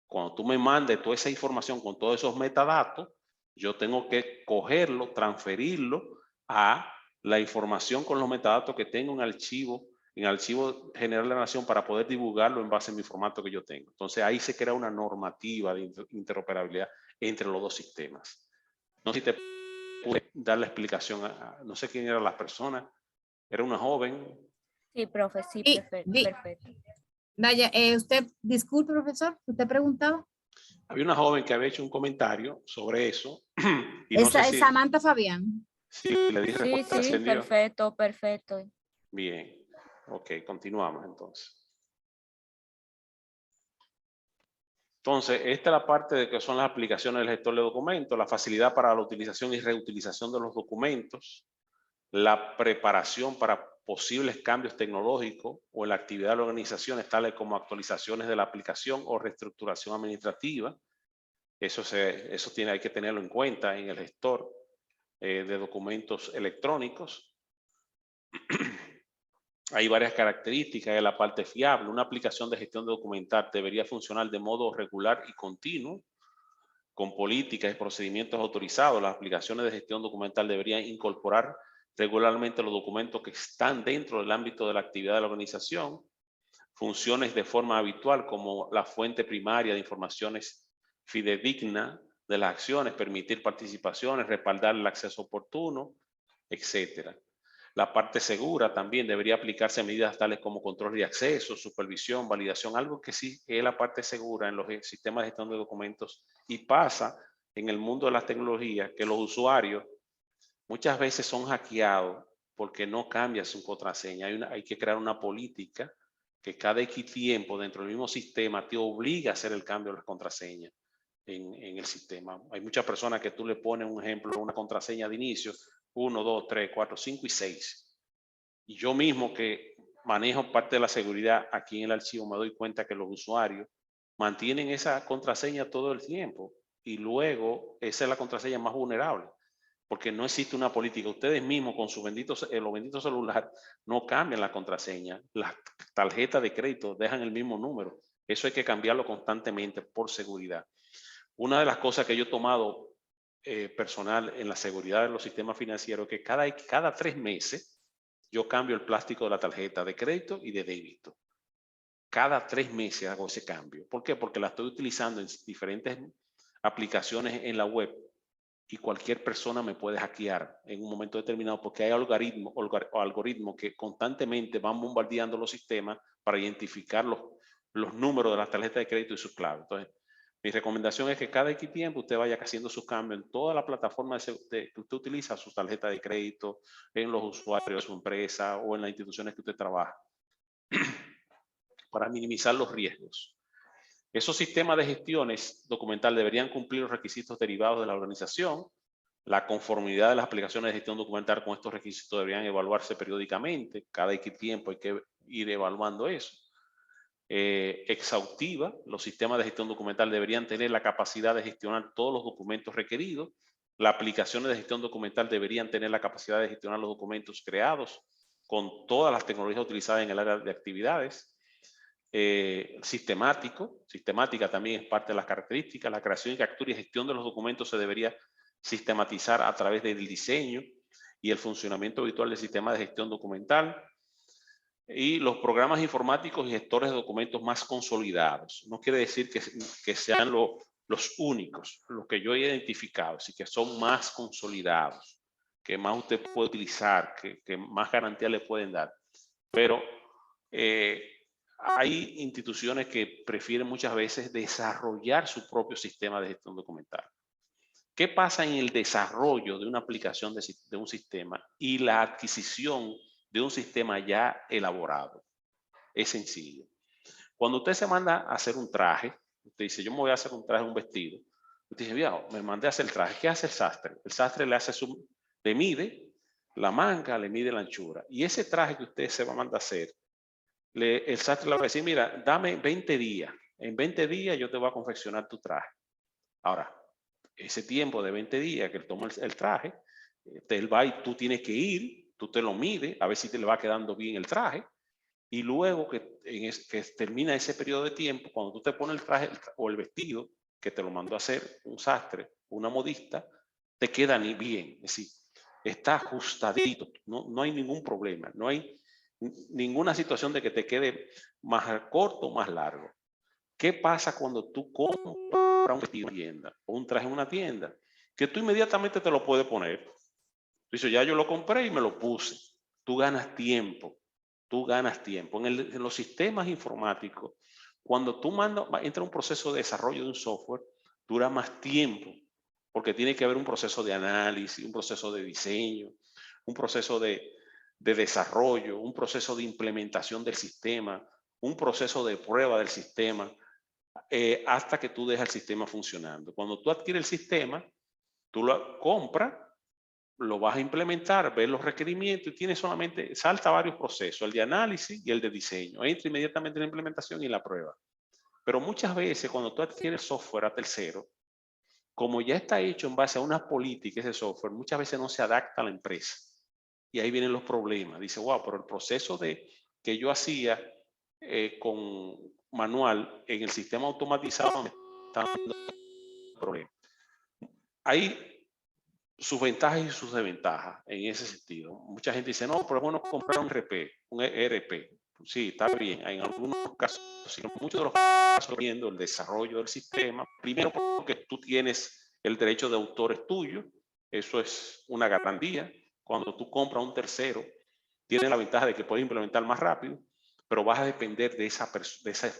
Cuando tú me mandes toda esa información con todos esos metadatos, yo tengo que cogerlo, transferirlo a la información con los metadatos que tengo en el archivo general de la nación para poder divulgarlo en base a mi formato que yo tengo. Entonces ahí se crea una normativa de interoperabilidad entre los dos sistemas. No sé si te pude dar la explicación, no sé quién era la persona, era una joven. Sí, profe, sí, Y perfecto. Vaya, usted, disculpe, profesor, ¿usted preguntaba? Había una joven que había hecho un comentario sobre eso. Y no Esa sé es si, Samantha Fabián. si le dije Sí, respuesta, sí, encendió. perfecto. Bien, ok, continuamos entonces. Entonces, esta es la parte de que son las aplicaciones del gestor de documentos, la facilidad para la utilización y reutilización de los documentos, la preparación para posibles cambios tecnológicos o en la actividad de las organizaciones, tales como actualizaciones de la aplicación o reestructuración administrativa. Eso hay que tenerlo en cuenta en el gestor de documentos electrónicos. Hay varias características de la parte fiable. Una aplicación de gestión documental debería funcionar de modo regular y continuo, con políticas y procedimientos autorizados. Las aplicaciones de gestión documental deberían incorporar regularmente los documentos que están dentro del ámbito de la actividad de la organización, funciones de forma habitual como la fuente primaria de informaciones fidedigna de las acciones, permitir participaciones, respaldar el acceso oportuno, etcétera. La parte segura también debería aplicarse a medidas tales como control de acceso, supervisión, validación, algo que sí es la parte segura en los sistemas de gestión de documentos y pasa en el mundo de las tecnologías que los usuarios muchas veces son hackeados porque no cambia su contraseña. Hay que crear una política que cada X tiempo dentro del mismo sistema te obliga a hacer el cambio de las contraseñas en el sistema. Hay muchas personas que tú le pones un ejemplo, una contraseña de inicio, 1, 2, 3, 4, 5 y 6. Y yo mismo que manejo parte de la seguridad aquí en el archivo me doy cuenta que los usuarios mantienen esa contraseña todo el tiempo y luego esa es la contraseña más vulnerable porque no existe una política. Ustedes mismos con los benditos celulares no cambian la contraseña. Las tarjetas de crédito dejan el mismo número. Eso hay que cambiarlo constantemente por seguridad. Una de las cosas que yo he tomado personal en la seguridad de los sistemas financieros es que cada 3 meses yo cambio el plástico de la tarjeta de crédito y de débito. Cada 3 meses hago ese cambio. ¿Por qué? Porque la estoy utilizando en diferentes aplicaciones en la web y cualquier persona me puede hackear en un momento determinado porque hay algoritmos que constantemente van bombardeando los sistemas para identificar los números de las tarjetas de crédito y sus claves. Entonces, mi recomendación es que cada X tiempo usted vaya haciendo sus cambios en toda la plataforma que usted utiliza, sus tarjetas de crédito, en los usuarios de su empresa o en las instituciones que usted trabaja, para minimizar los riesgos. Esos sistemas de gestiones documental deberían cumplir los requisitos derivados de la organización. La conformidad de las aplicaciones de gestión documental con estos requisitos deberían evaluarse periódicamente. Cada X tiempo hay que ir evaluando eso. Exhaustiva, los sistemas de gestión documental deberían tener la capacidad de gestionar todos los documentos requeridos. Las aplicaciones de gestión documental deberían tener la capacidad de gestionar los documentos creados con todas las tecnologías utilizadas en el área de actividades. Sistemática también es parte de las características. La creación, captura y gestión de los documentos se debería sistematizar a través del diseño y el funcionamiento habitual del sistema de gestión documental. Y los programas informáticos y gestores de documentos más consolidados. No quiere decir que sean los únicos, los que yo he identificado, sino que son más consolidados, que más usted puede utilizar, que más garantía le pueden dar. Pero hay instituciones que prefieren muchas veces desarrollar su propio sistema de gestión documental. ¿Qué pasa en el desarrollo de una aplicación de un sistema y la adquisición de un sistema ya elaborado? Es sencillo. Cuando usted se manda a hacer un traje, usted dice, yo me voy a hacer un traje, un vestido. Usted dice, mira, me mandé a hacer el traje. ¿Qué hace el sastre? El sastre le mide la manga, le mide la anchura. Y ese traje que usted se va a mandar a hacer, el sastre le va a decir, mira, dame 20 días. En 20 días yo te voy a confeccionar tu traje. Ahora, ese tiempo de 20 días que él toma el traje, él va y tú tienes que ir, tú te lo mides, a ver si te le va quedando bien el traje. Y luego que termina ese periodo de tiempo, cuando tú te pones el traje o el vestido, que te lo mandó a hacer un sastre, una modista, te queda ni bien. Es decir, está ajustadito, no hay ningún problema, no hay ninguna situación de que te quede más corto o más largo. ¿Qué pasa cuando tú compras un vestido en una tienda o un traje en una tienda? Que tú inmediatamente te lo puedes poner. Dice, ya yo lo compré y me lo puse. Tú ganas tiempo. Tú ganas tiempo. En los sistemas informáticos, cuando tú entra un proceso de desarrollo de un software, dura más tiempo, porque tiene que haber un proceso de análisis, un proceso de diseño, un proceso de desarrollo, un proceso de implementación del sistema, un proceso de prueba del sistema, hasta que tú dejas el sistema funcionando. Cuando tú adquieres el sistema, tú lo compras, lo vas a implementar, ves los requerimientos y tienes solamente, salta varios procesos, el de análisis y el de diseño. Entra inmediatamente en la implementación y la prueba. Pero muchas veces cuando tú adquieres software a tercero, como ya está hecho en base a unas políticas de software, muchas veces no se adapta a la empresa. Y ahí vienen los problemas. Dice, wow, pero el proceso que yo hacía con manual en el sistema automatizado me está dando problemas. Hay sus ventajas y sus desventajas en ese sentido. Mucha gente dice, no, pero es bueno comprar un ERP. Sí, está bien. En algunos casos, en muchos de los casos, viendo el desarrollo del sistema, primero porque tú tienes el derecho de autor es tuyo, eso es una garantía. Cuando tú compras un tercero, tienes la ventaja de que puedes implementar más rápido, pero vas a depender de esa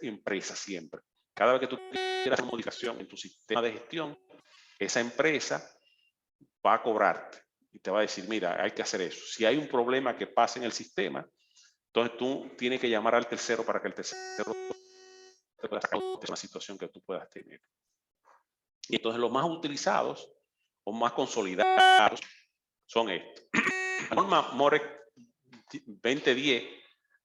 empresa siempre. Cada vez que tú quieras una modificación en tu sistema de gestión, esa empresa va a cobrarte y te va a decir, mira, hay que hacer eso. Si hay un problema que pasa en el sistema, entonces tú tienes que llamar al tercero para que el tercero te pueda sacar de una situación que tú puedas tener. Y entonces los más utilizados o más consolidados son estos. La norma MOREC 2010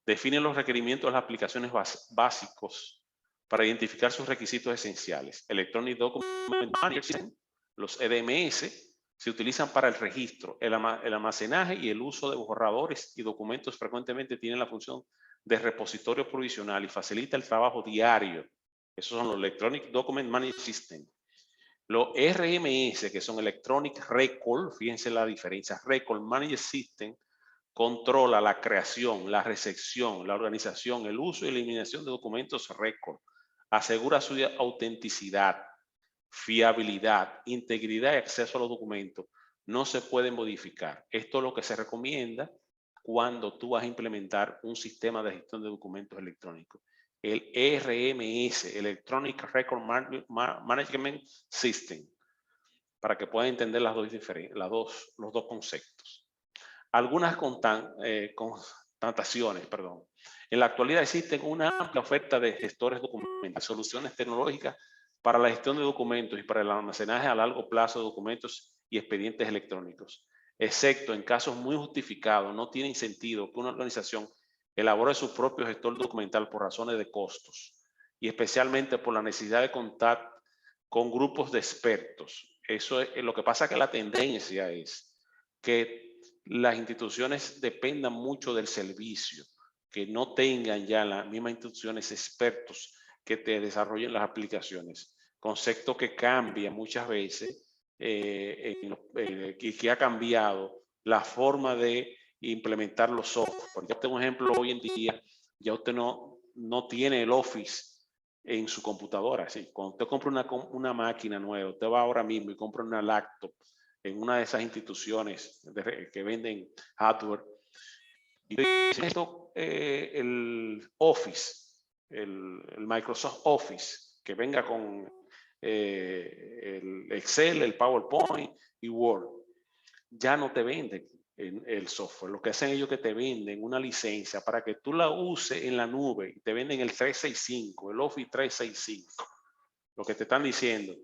define los requerimientos de las aplicaciones básicos para identificar sus requisitos esenciales. Electronic Document Management, los EDMS, se utilizan para el registro, el almacenaje y el uso de borradores y documentos. Frecuentemente tienen la función de repositorio provisional y facilita el trabajo diario. Esos son los Electronic Document Management System. Los RMS, que son Electronic Record, fíjense la diferencia, Record Management System, controla la creación, la recepción, la organización, el uso y eliminación de documentos récord. Asegura su autenticidad, fiabilidad, integridad y acceso a los documentos. No se pueden modificar. Esto es lo que se recomienda cuando tú vas a implementar un sistema de gestión de documentos electrónicos. El RMS, Electronic Record Management System, para que puedan entender los dos conceptos. Algunas constataciones, perdón. En la actualidad existen una amplia oferta de gestores documentales, soluciones tecnológicas para la gestión de documentos y para el almacenaje a largo plazo de documentos y expedientes electrónicos, excepto en casos muy justificados. No tiene sentido que una organización elabore su propio gestor documental por razones de costos y especialmente por la necesidad de contar con grupos de expertos. Eso es lo que pasa, que la tendencia es que las instituciones dependan mucho del servicio, que no tengan ya las mismas instituciones expertos que te desarrollen las aplicaciones. Concepto que cambia muchas veces y que ha cambiado la forma de implementar los software. Yo tengo un ejemplo hoy en día, ya usted no tiene el Office en su computadora. ¿Sí? Cuando usted compra una máquina nueva, usted va ahora mismo y compra una laptop en una de esas instituciones que venden hardware, y esto, el Office, el Microsoft Office, que venga con el Excel, el PowerPoint y Word, ya no te venden el software. Lo que hacen ellos es que te venden una licencia para que tú la uses en la nube, y te venden el 365, el Office 365. Lo que te están diciendo,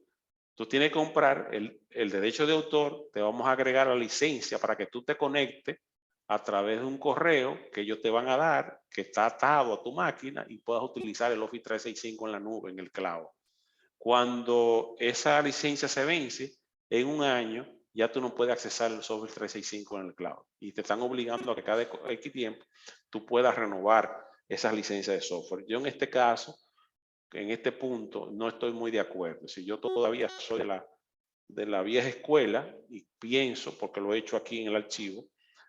Tú tienes que comprar el derecho de autor, te vamos a agregar la licencia para que tú te conectes a través de un correo que ellos te van a dar, que está atado a tu máquina y puedas utilizar el Office 365 en la nube, en el cloud. Cuando esa licencia se vence, en un año, ya tú no puedes accesar el software 365 en el cloud. Y te están obligando a que cada X tiempo tú puedas renovar esas licencias de software. Yo en este caso, en este punto, no estoy muy de acuerdo. Si yo todavía soy de la vieja escuela y pienso, porque lo he hecho aquí en el archivo,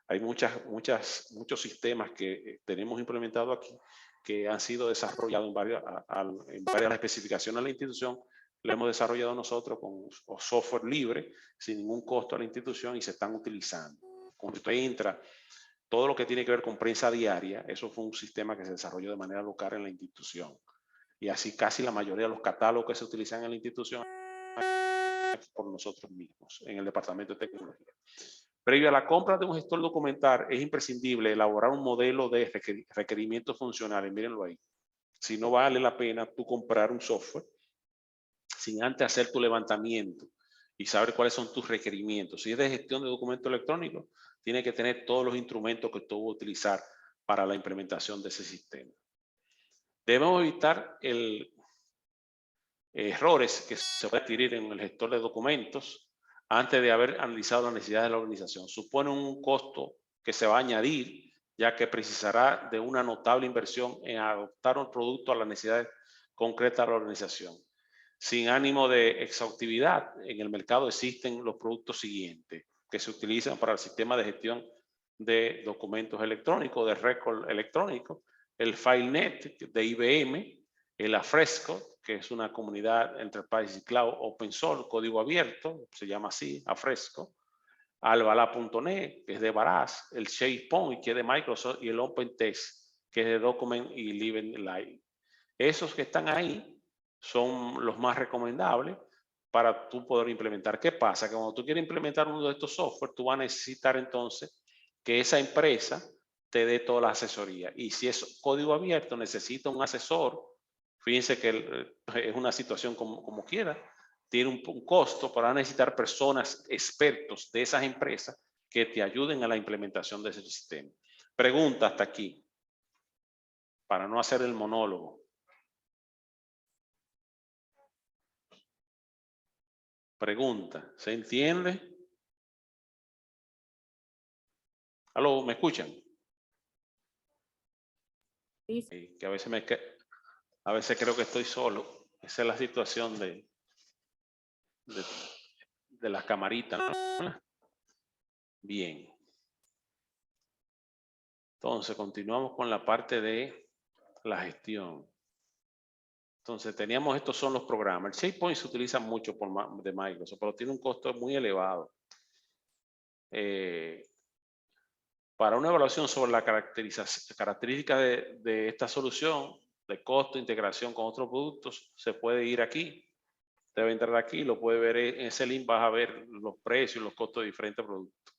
hay muchos sistemas que tenemos implementados aquí que han sido desarrollados en varias especificaciones de la institución. Lo hemos desarrollado nosotros con software libre, sin ningún costo a la institución y se están utilizando. Cuando usted entra, todo lo que tiene que ver con prensa diaria, eso fue un sistema que se desarrolló de manera local en la institución. Y así casi la mayoría de los catálogos que se utilizan en la institución por nosotros mismos, en el departamento de tecnología. Previo a la compra de un gestor documental, es imprescindible elaborar un modelo de requerimientos funcionales. Mírenlo ahí. Si no vale la pena tú comprar un software sin antes hacer tu levantamiento y saber cuáles son tus requerimientos. Si es de gestión de documentos electrónicos, tiene que tener todos los instrumentos que tú vas a utilizar para la implementación de ese sistema. Debemos evitar errores que se pueden adquirir en el gestor de documentos antes de haber analizado las necesidades de la organización. Supone un costo que se va a añadir, ya que precisará de una notable inversión en adoptar un producto a las necesidades concretas de la organización. Sin ánimo de exhaustividad, en el mercado existen los productos siguientes que se utilizan para el sistema de gestión de documentos electrónicos, de récord electrónico, el FileNet de IBM, el Afresco, que es una comunidad Enterprise Cloud Open Source, código abierto, se llama así, Afresco, Alvala.net, que es de Baraz, el SharePoint, que es de Microsoft, y el OpenText, que es de Document y Living Live. Esos que están ahí son los más recomendables para tú poder implementar. ¿Qué pasa? Que cuando tú quieres implementar uno de estos software, tú vas a necesitar entonces que esa empresa te dé toda la asesoría. Y si es código abierto, necesita un asesor. Fíjense que es una situación como quiera. Tiene un costo, pero va a necesitar personas expertos de esas empresas que te ayuden a la implementación de ese sistema. Pregunta hasta aquí, para no hacer el monólogo. Pregunta, ¿se entiende? ¿Aló? ¿Me escuchan? Sí. Que a veces creo que estoy solo. Esa es la situación de las camaritas, ¿no? Bien. Entonces, continuamos con la parte de la gestión. Entonces, teníamos, estos son los programas. El SharePoint se utiliza mucho de Microsoft, pero tiene un costo muy elevado. Para una evaluación sobre la característica de esta solución, de costo, integración con otros productos, se puede ir aquí. Debe entrar aquí, lo puede ver en ese link, vas a ver los precios, los costos de diferentes productos.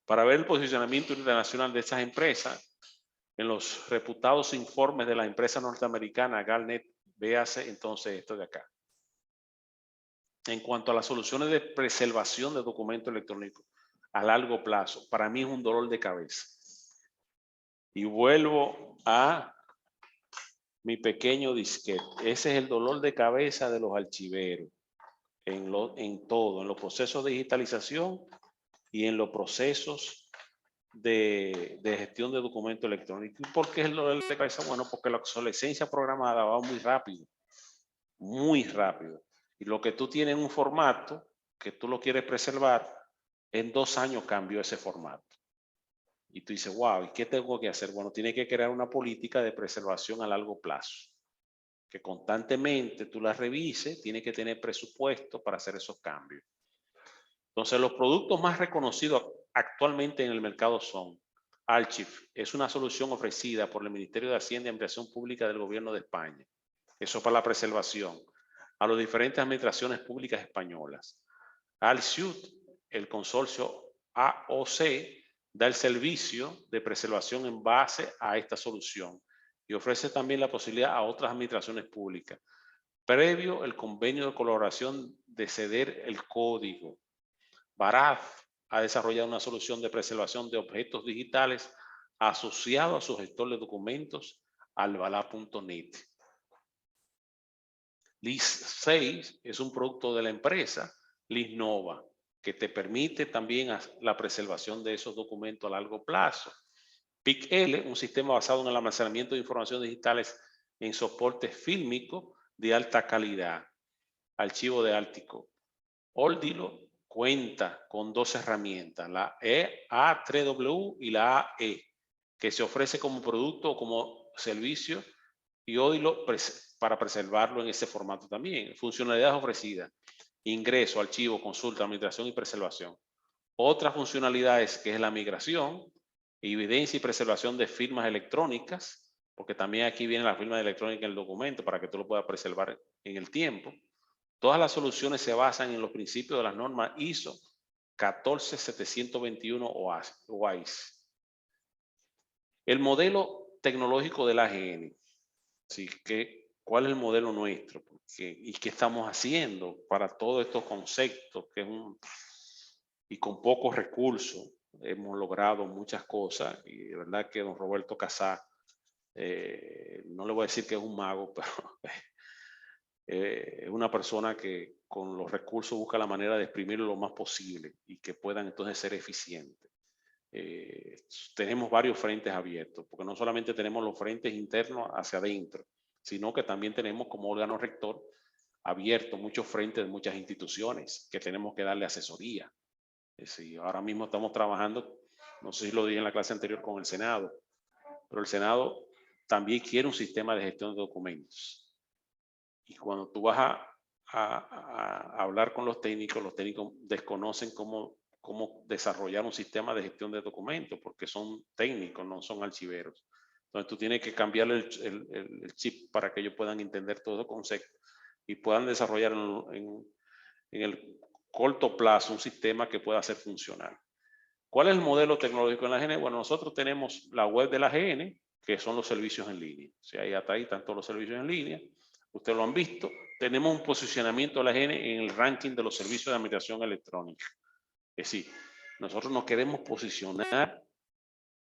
Para ver el posicionamiento internacional de estas empresas, en los reputados informes de la empresa norteamericana Gartner, véase entonces esto de acá. En cuanto a las soluciones de preservación de documentos electrónicos a largo plazo, para mí es un dolor de cabeza. Y vuelvo a mi pequeño disquete. Ese es el dolor de cabeza de los archiveros en todo, en los procesos de digitalización y en los procesos de gestión de documentos electrónicos. ¿Y por qué es el dolor de cabeza? Bueno, porque la obsolescencia programada va muy rápido, muy rápido. Y lo que tú tienes en un formato que tú lo quieres preservar, en 2 años cambió ese formato. Y tú dices, wow, ¿y qué tengo que hacer? Bueno, tiene que crear una política de preservación a largo plazo, que constantemente tú la revises, tiene que tener presupuesto para hacer esos cambios. Entonces, los productos más reconocidos actualmente en el mercado son Archive, es una solución ofrecida por el Ministerio de Hacienda y Administración Pública del Gobierno de España. Eso para la preservación a las diferentes administraciones públicas españolas. ArchSuite, el consorcio AOC, da el servicio de preservación en base a esta solución y ofrece también la posibilidad a otras administraciones públicas. Previo el convenio de colaboración de ceder el código. Baraf ha desarrollado una solución de preservación de objetos digitales asociado a su gestor de documentos, albalá.net. LIS6 es un producto de la empresa LISNOVA, que te permite también la preservación de esos documentos a largo plazo. PIC-L, un sistema basado en el almacenamiento de información digitales en soporte fílmico de alta calidad, archivo de Altico. Oldilo cuenta con 2 herramientas, la A3W y la AE, que se ofrece como producto o como servicio, y Oldilo para preservarlo en ese formato también. Funcionalidades ofrecidas: ingreso, archivo, consulta, administración y preservación. Otras funcionalidades, que es la migración, evidencia y preservación de firmas electrónicas, porque también aquí viene la firma electrónica en el documento para que tú lo puedas preservar en el tiempo. Todas las soluciones se basan en los principios de las normas ISO 14721 OAIS. El modelo tecnológico de la AGN. Así que, ¿cuál es el modelo nuestro? ¿Y qué estamos haciendo para todos estos conceptos? Y con pocos recursos hemos logrado muchas cosas. Y de verdad que don Roberto Casá, no le voy a decir que es un mago, pero es una persona que con los recursos busca la manera de exprimirlo lo más posible y que puedan entonces ser eficientes. Tenemos varios frentes abiertos, porque no solamente tenemos los frentes internos hacia adentro, sino que también tenemos como órgano rector abierto muchos frentes de muchas instituciones que tenemos que darle asesoría. Ahora mismo estamos trabajando, no sé si lo dije en la clase anterior, con el Senado, pero el Senado también quiere un sistema de gestión de documentos. Y cuando tú vas a hablar con los técnicos desconocen cómo desarrollar un sistema de gestión de documentos, porque son técnicos, no son archiveros. Entonces tú tienes que cambiarle el chip para que ellos puedan entender todo el concepto y puedan desarrollar en el corto plazo un sistema que pueda ser funcional. ¿Cuál es el modelo tecnológico en la AGN? Bueno, nosotros tenemos la web de la AGN, que son los servicios en línea. O sea, ahí hasta ahí están todos los servicios en línea. Ustedes lo han visto. Tenemos un posicionamiento de la AGN en el ranking de los servicios de administración electrónica. Es decir, nosotros nos queremos posicionar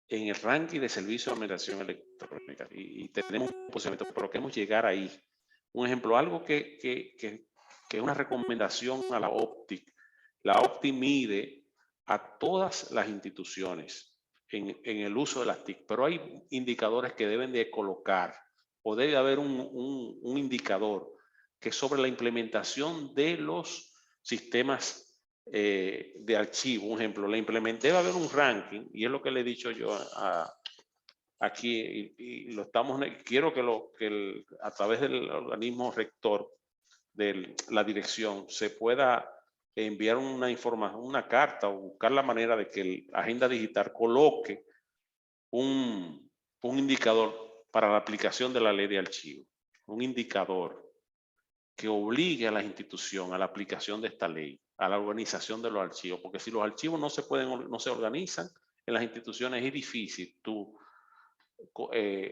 en el ranking de servicios de administración electrónica y tenemos un posicionamiento, pero queremos llegar ahí. Un ejemplo, algo que es una recomendación a la OPTIC. La OPTIC mide a todas las instituciones en el uso de las TIC, pero hay indicadores que deben de colocar, o debe haber un indicador que es sobre la implementación de los sistemas de archivo. Un ejemplo, debe haber un ranking, y es lo que le he dicho yo aquí, y lo estamos, quiero que a través del organismo rector de la dirección se pueda enviar una información, una carta, o buscar la manera de que la agenda digital coloque un indicador para la aplicación de la ley de archivo, un indicador que obligue a las instituciones a la aplicación de esta ley, a la organización de los archivos, porque si los archivos no se organizan en las instituciones, es difícil tú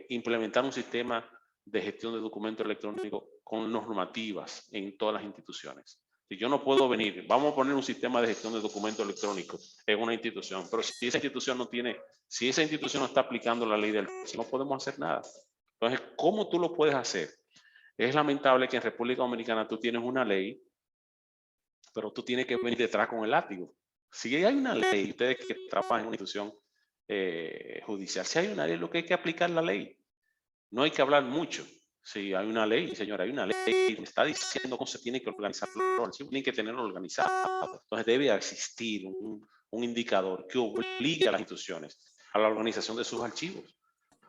implementar un sistema de gestión de documentos electrónicos con normativas en todas las instituciones. Si yo no puedo venir, vamos a poner un sistema de gestión de documentos electrónicos en una institución, pero si esa institución no está aplicando la ley del archivo, no podemos hacer nada. Entonces, ¿cómo tú lo puedes hacer? Es lamentable que en República Dominicana tú tienes una ley, pero tú tienes que venir detrás con el látigo. Si hay una ley, ustedes que trabajan en una institución judicial, si hay una ley, lo que hay que aplicar la ley. No hay que hablar mucho. Si hay una ley, señora, hay una ley que está diciendo cómo se tiene que organizar los archivos, tienen que tenerlo organizado. Entonces debe existir un indicador que obligue a las instituciones a la organización de sus archivos.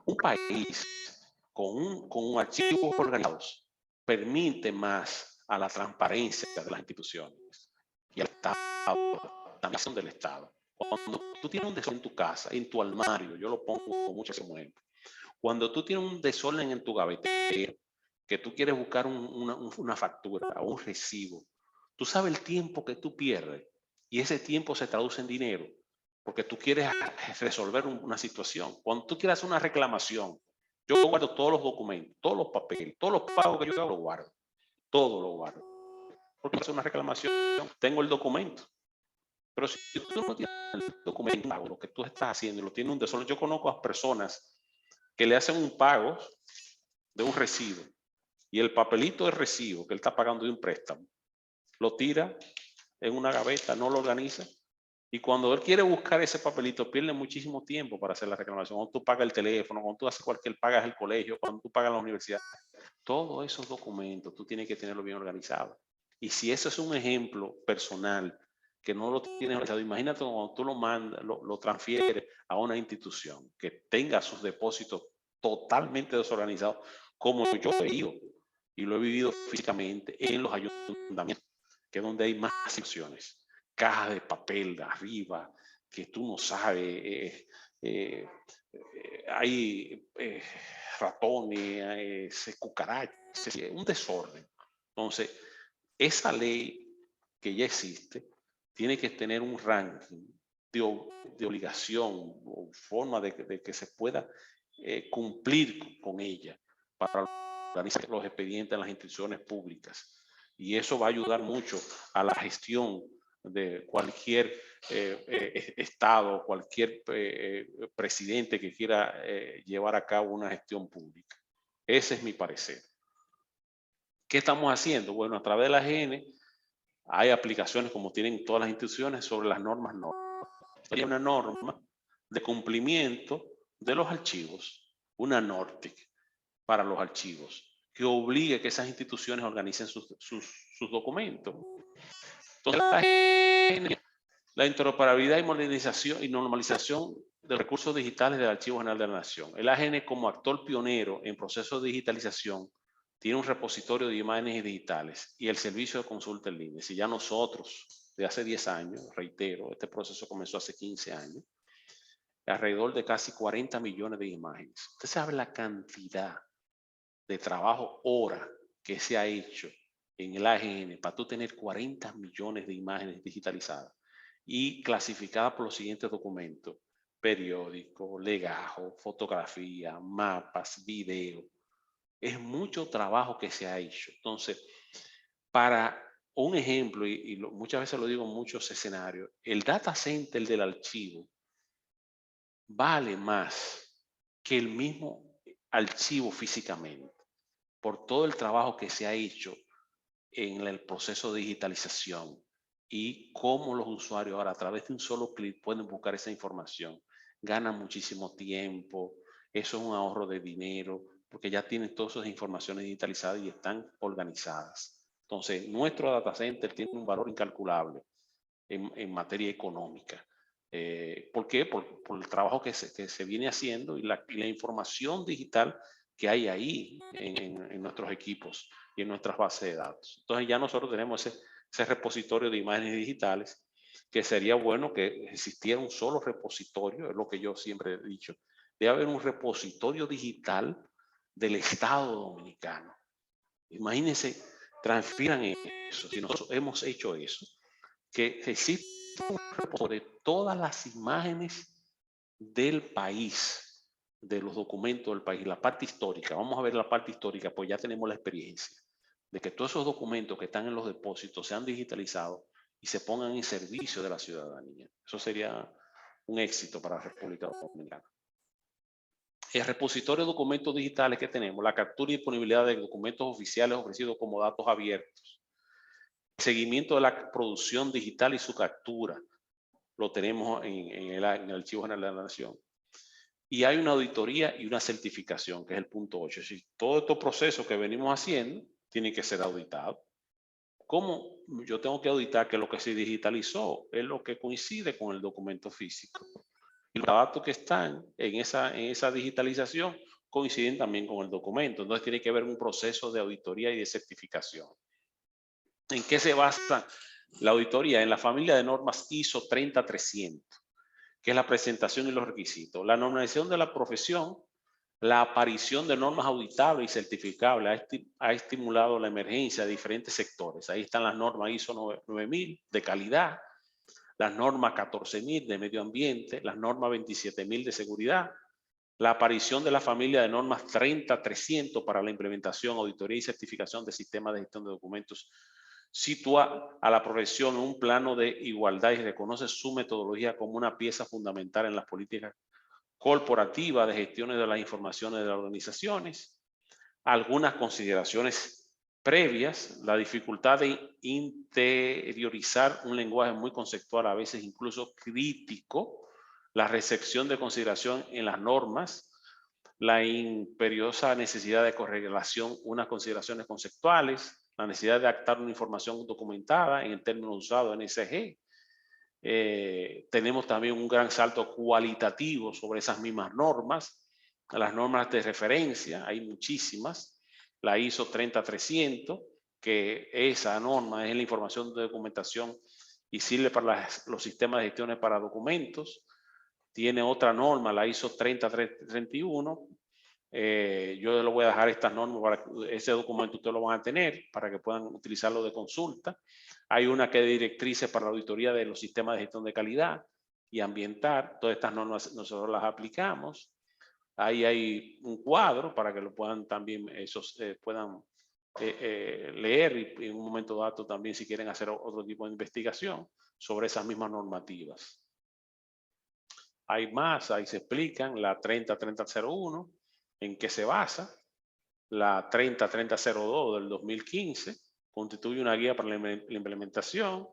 Un país con archivos organizados permite más a la transparencia de las instituciones y al Estado, la misión del Estado. Cuando tú tienes un desorden en tu casa, en tu armario, yo lo pongo con mucho ejemplo. Cuando tú tienes un desorden en tu gavetero, que tú quieres buscar una factura o un recibo, tú sabes el tiempo que tú pierdes y ese tiempo se traduce en dinero porque tú quieres resolver una situación. Cuando tú quieres hacer una reclamación, yo guardo todos los documentos, todos los papeles, todos los pagos que yo hago, lo guardo. Todo lo guardo. porque es una reclamación, tengo el documento. Pero si tú no tienes el documento, lo que tú estás haciendo, lo tiene un desorden. Yo conozco a personas que le hacen un pago de un recibo y el papelito de recibo que él está pagando de un préstamo, lo tira en una gaveta, no lo organiza. Y cuando él quiere buscar ese papelito, pierde muchísimo tiempo para hacer la reclamación. Cuando tú pagas el teléfono, cuando tú haces pagas el colegio, cuando tú pagas la universidad, todos esos documentos tú tienes que tenerlo bien organizado. Y si eso es un ejemplo personal que no lo tienes organizado, imagínate cuando tú lo mandas, lo transfieres a una institución que tenga sus depósitos totalmente desorganizados, como yo he vivido, y lo he vivido físicamente en los ayuntamientos, que es donde hay más situaciones. Cajas de papel de arriba, que tú no sabes, hay ratones, cucarachas, un desorden. Entonces, esa ley que ya existe tiene que tener un ranking de obligación o forma de que se pueda cumplir con ella para organizar los expedientes en las instituciones públicas. Y eso va a ayudar mucho a la gestión de cualquier estado, cualquier presidente que quiera llevar a cabo una gestión pública. Ese es mi parecer. ¿Qué estamos haciendo? Bueno, a través de la GN hay aplicaciones, como tienen todas las instituciones, sobre las normas. Hay una norma de cumplimiento de los archivos, una NORTIC para los archivos, que obligue que esas instituciones organicen sus documentos. Entonces, la interoperabilidad y modernización y normalización de recursos digitales del Archivo General de la Nación. El AGN, como actor pionero en procesos de digitalización, tiene un repositorio de imágenes digitales y el servicio de consulta en línea. Si ya nosotros, de hace 10 años, reitero, este proceso comenzó hace 15 años, alrededor de casi 40 millones de imágenes. Usted sabe la cantidad de trabajo, hora, que se ha hecho en el AGN para tú tener 40 millones de imágenes digitalizadas y clasificadas por los siguientes documentos: periódico, legajo, fotografía, mapas, video. Es mucho trabajo que se ha hecho. Entonces, para un ejemplo, muchas veces lo digo en muchos escenarios, el data center del archivo vale más que el mismo archivo físicamente, por todo el trabajo que se ha hecho en el proceso de digitalización y cómo los usuarios ahora a través de un solo clic pueden buscar esa información. Ganan muchísimo tiempo, eso es un ahorro de dinero, porque ya tienen todas esas informaciones digitalizadas y están organizadas. Entonces, nuestro data center tiene un valor incalculable en materia económica. ¿Por qué? Por el trabajo que se viene haciendo y la información digital que hay ahí en nuestros equipos y en nuestras bases de datos. Entonces ya nosotros tenemos ese repositorio de imágenes digitales, que sería bueno que existiera un solo repositorio, es lo que yo siempre he dicho. Debe haber un repositorio digital del Estado Dominicano. Imagínense, transfieran eso, si nosotros hemos hecho eso, que existe un repositorio de todas las imágenes del país, de los documentos del país, la parte histórica. Vamos a ver la parte histórica, pues ya tenemos la experiencia de que todos esos documentos que están en los depósitos sean digitalizados y se pongan en servicio de la ciudadanía. Eso sería un éxito para la República Dominicana. El repositorio de documentos digitales que tenemos, la captura y disponibilidad de documentos oficiales ofrecidos como datos abiertos, el seguimiento de la producción digital y su captura, lo tenemos en el Archivo General de la Nación. Y hay una auditoría y una certificación, que es el punto 8. Si todo estos procesos que venimos haciendo tienen que ser auditados. ¿Cómo yo tengo que auditar que lo que se digitalizó es lo que coincide con el documento físico? Y los datos que están en esa digitalización coinciden también con el documento. Entonces tiene que haber un proceso de auditoría y de certificación. ¿En qué se basa la auditoría? En la familia de normas ISO 30300, que es la presentación y los requisitos. La normalización de la profesión, la aparición de normas auditables y certificables ha estimulado la emergencia de diferentes sectores. Ahí están las normas ISO 9000 de calidad, las normas 14000 de medio ambiente, las normas 27000 de seguridad, la aparición de la familia de normas 30300 para la implementación, auditoría y certificación de sistemas de gestión de documentos Sitúa a la profesión en un plano de igualdad y reconoce su metodología como una pieza fundamental en las políticas corporativas de gestiones de las informaciones de las organizaciones. Algunas consideraciones previas: la dificultad de interiorizar un lenguaje muy conceptual, a veces incluso crítico, la recepción de consideración en las normas, la imperiosa necesidad de correlación, unas consideraciones conceptuales, la necesidad de adaptar una información documentada en el término usado en NSG. Tenemos también un gran salto cualitativo sobre esas mismas normas. Las normas de referencia, hay muchísimas. La ISO 30300, que esa norma es la información de documentación y sirve para los sistemas de gestiones para documentos. Tiene otra norma, la ISO 30331. Yo le voy a dejar estas normas para que ese documento ustedes lo van a tener para que puedan utilizarlo de consulta. Hay una que es directrices para la auditoría de los sistemas de gestión de calidad y ambiental. Todas estas normas nosotros las aplicamos. Ahí hay un cuadro para que lo puedan también, puedan leer y en un momento dado también, si quieren hacer otro tipo de investigación sobre esas mismas normativas. Hay más, ahí se explican la 30.30.01, en qué se basa. La 30.30.02 del 2015 constituye una guía para la implementación.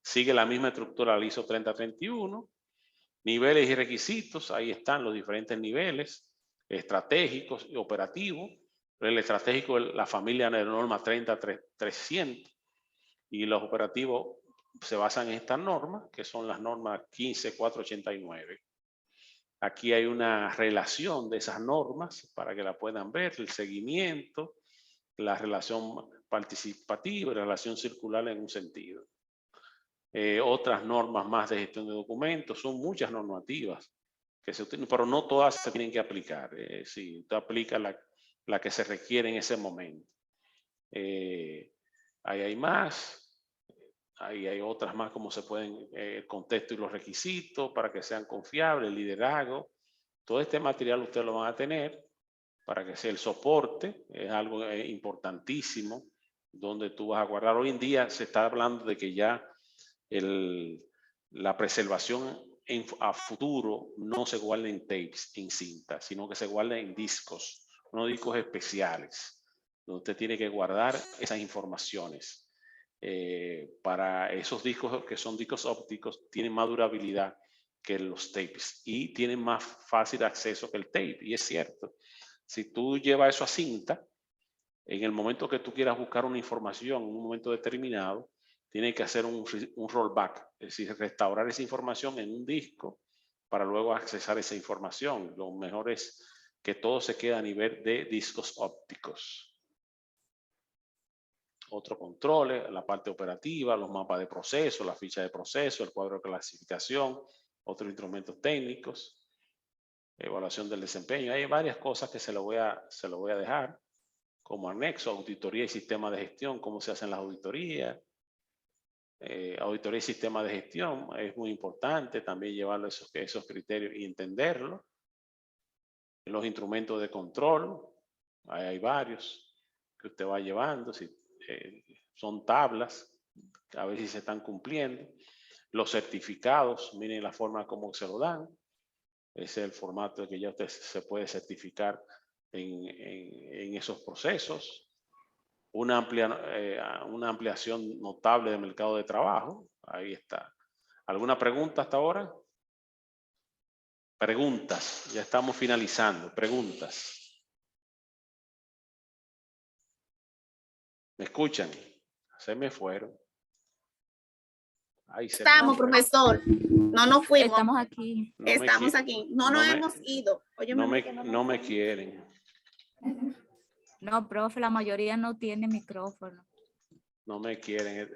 Sigue la misma estructura del ISO 3031. Niveles y requisitos, ahí están los diferentes niveles estratégicos y operativos. El estratégico es la familia de norma 30.300 y los operativos se basan en estas normas, que son las normas 15.489. Aquí hay una relación de esas normas para que la puedan ver, el seguimiento, la relación participativa y la relación circular en un sentido. Otras normas más de gestión de documentos, son muchas normativas que se utilizan, pero no todas se tienen que aplicar. Si usted aplica la que se requiere en ese momento. Ahí hay más. Ahí hay otras más, como se pueden, el contexto y los requisitos para que sean confiables, el liderazgo. Todo este material ustedes lo van a tener para que sea el soporte, es algo importantísimo, donde tú vas a guardar. Hoy en día se está hablando de que ya la preservación a futuro no se guarda en tapes, en cinta, sino que se guarda en discos, unos discos especiales, donde usted tiene que guardar esas informaciones. Para esos discos que son discos ópticos, tienen más durabilidad que los tapes y tienen más fácil acceso que el tape. Y es cierto, si tú llevas eso a cinta, en el momento que tú quieras buscar una información en un momento determinado, tienes que hacer un rollback, es decir, restaurar esa información en un disco para luego accesar esa información. Lo mejor es que todo se quede a nivel de discos ópticos. Otro control, la parte operativa, los mapas de proceso, la ficha de proceso, el cuadro de clasificación, otros instrumentos técnicos, evaluación del desempeño. Hay varias cosas que se lo voy a dejar como anexo: auditoría y sistema de gestión, cómo se hacen las auditorías. Auditoría y sistema de gestión, es muy importante también llevar esos criterios y entenderlo. Los instrumentos de control, hay varios que usted va llevando, son tablas, a ver si se están cumpliendo. Los certificados, miren la forma como se lo dan. Ese es el formato que ya usted se puede certificar en esos procesos. Una ampliación notable del mercado de trabajo. Ahí está. ¿Alguna pregunta hasta ahora? Preguntas. Ya estamos finalizando. Preguntas. ¿Me escuchan? Se me fueron. Ahí se Estamos, profesor. No nos fuimos. Estamos aquí. Estamos aquí. No nos hemos ido. Oye, no me quieren. No, profe, la mayoría no tiene micrófono. No me quieren.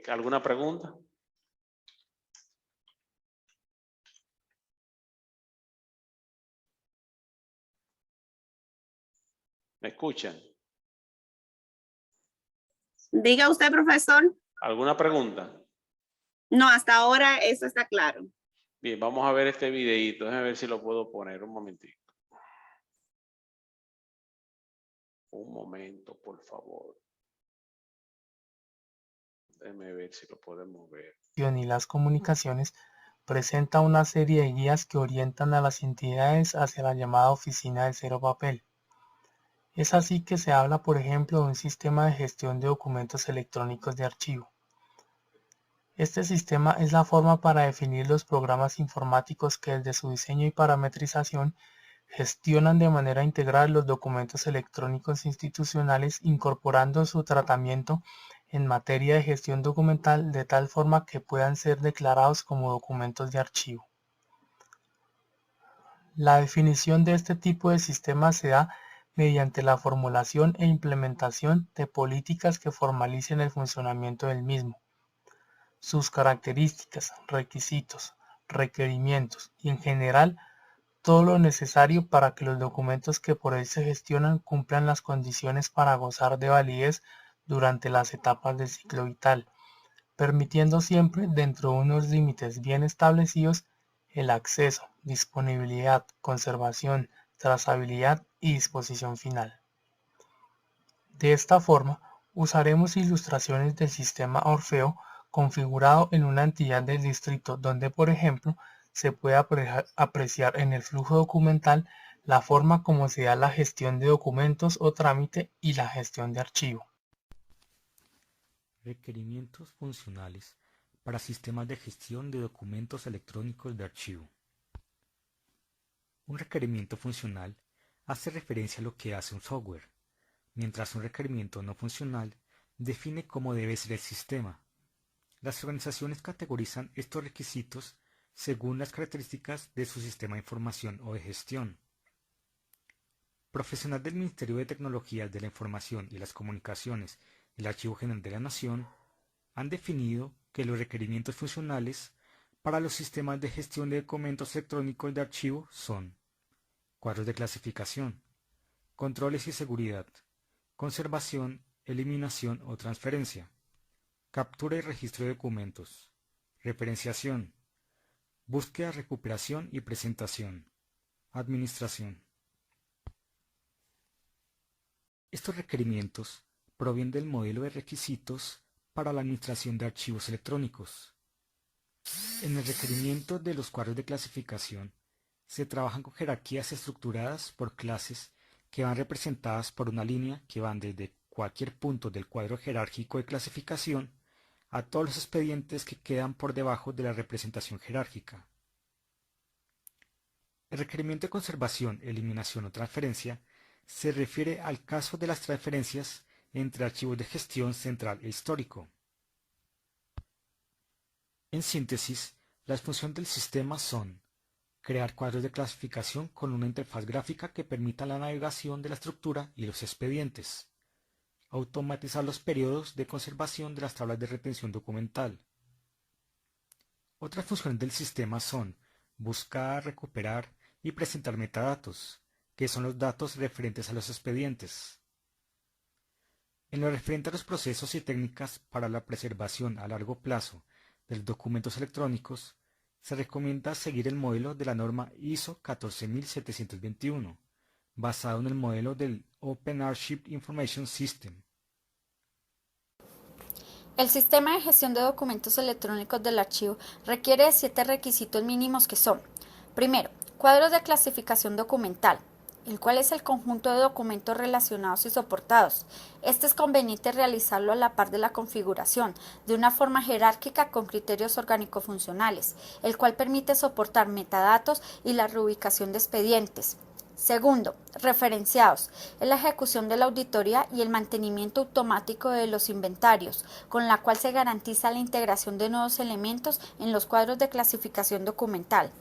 ¿Alguna pregunta? ¿Me escuchan? Diga usted, profesor. ¿Alguna pregunta? No, hasta ahora eso está claro. Bien, vamos a ver este videito. Déjame ver si lo puedo poner un momentito. Un momento, por favor. Déjeme ver si lo podemos ver. Y las comunicaciones presenta una serie de guías que orientan a las entidades hacia la llamada oficina del cero papel. Es así que se habla, por ejemplo, de un sistema de gestión de documentos electrónicos de archivo. Este sistema es la forma para definir los programas informáticos que desde su diseño y parametrización gestionan de manera integral los documentos electrónicos institucionales, incorporando su tratamiento en materia de gestión documental de tal forma que puedan ser declarados como documentos de archivo. La definición de este tipo de sistema se da mediante la formulación e implementación de políticas que formalicen el funcionamiento del mismo. Sus características, requisitos, requerimientos y en general todo lo necesario para que los documentos que por él se gestionan cumplan las condiciones para gozar de validez durante las etapas del ciclo vital, permitiendo siempre, dentro de unos límites bien establecidos, el acceso, disponibilidad, conservación, trazabilidad y disposición final. De esta forma, usaremos ilustraciones del sistema Orfeo configurado en una entidad del distrito donde, por ejemplo, se puede apreciar en el flujo documental la forma como se da la gestión de documentos o trámite y la gestión de archivo. Requerimientos funcionales para sistemas de gestión de documentos electrónicos de archivo. Un requerimiento funcional hace referencia a lo que hace un software, mientras un requerimiento no funcional define cómo debe ser el sistema. Las organizaciones categorizan estos requisitos según las características de su sistema de información o de gestión. Profesional del Ministerio de Tecnologías de la Información y las Comunicaciones y el Archivo General de la Nación han definido que los requerimientos funcionales para los sistemas de gestión de documentos electrónicos de archivo son cuadros de clasificación, controles y seguridad, conservación, eliminación o transferencia, captura y registro de documentos, referenciación, búsqueda, recuperación y presentación, administración. Estos requerimientos provienen del modelo de requisitos para la administración de archivos electrónicos. En el requerimiento de los cuadros de clasificación se trabajan con jerarquías estructuradas por clases que van representadas por una línea que van desde cualquier punto del cuadro jerárquico de clasificación a todos los expedientes que quedan por debajo de la representación jerárquica. El requerimiento de conservación, eliminación o transferencia se refiere al caso de las transferencias entre archivos de gestión central e histórico. En síntesis, las funciones del sistema son crear cuadros de clasificación con una interfaz gráfica que permita la navegación de la estructura y los expedientes, automatizar los periodos de conservación de las tablas de retención documental. Otras funciones del sistema son buscar, recuperar y presentar metadatos, que son los datos referentes a los expedientes. En lo referente a los procesos y técnicas para la preservación a largo plazo de los documentos electrónicos, se recomienda seguir el modelo de la norma ISO 14721, basado en el modelo del Open Archive Information System. El sistema de gestión de documentos electrónicos del archivo requiere de 7 requisitos mínimos que son: primero, cuadros de clasificación documental, el cual es el conjunto de documentos relacionados y soportados. Este es conveniente realizarlo a la par de la configuración, de una forma jerárquica con criterios orgánico-funcionales, el cual permite soportar metadatos y la reubicación de expedientes. Segundo, referenciados, es la ejecución de la auditoría y el mantenimiento automático de los inventarios, con la cual se garantiza la integración de nuevos elementos en los cuadros de clasificación documental.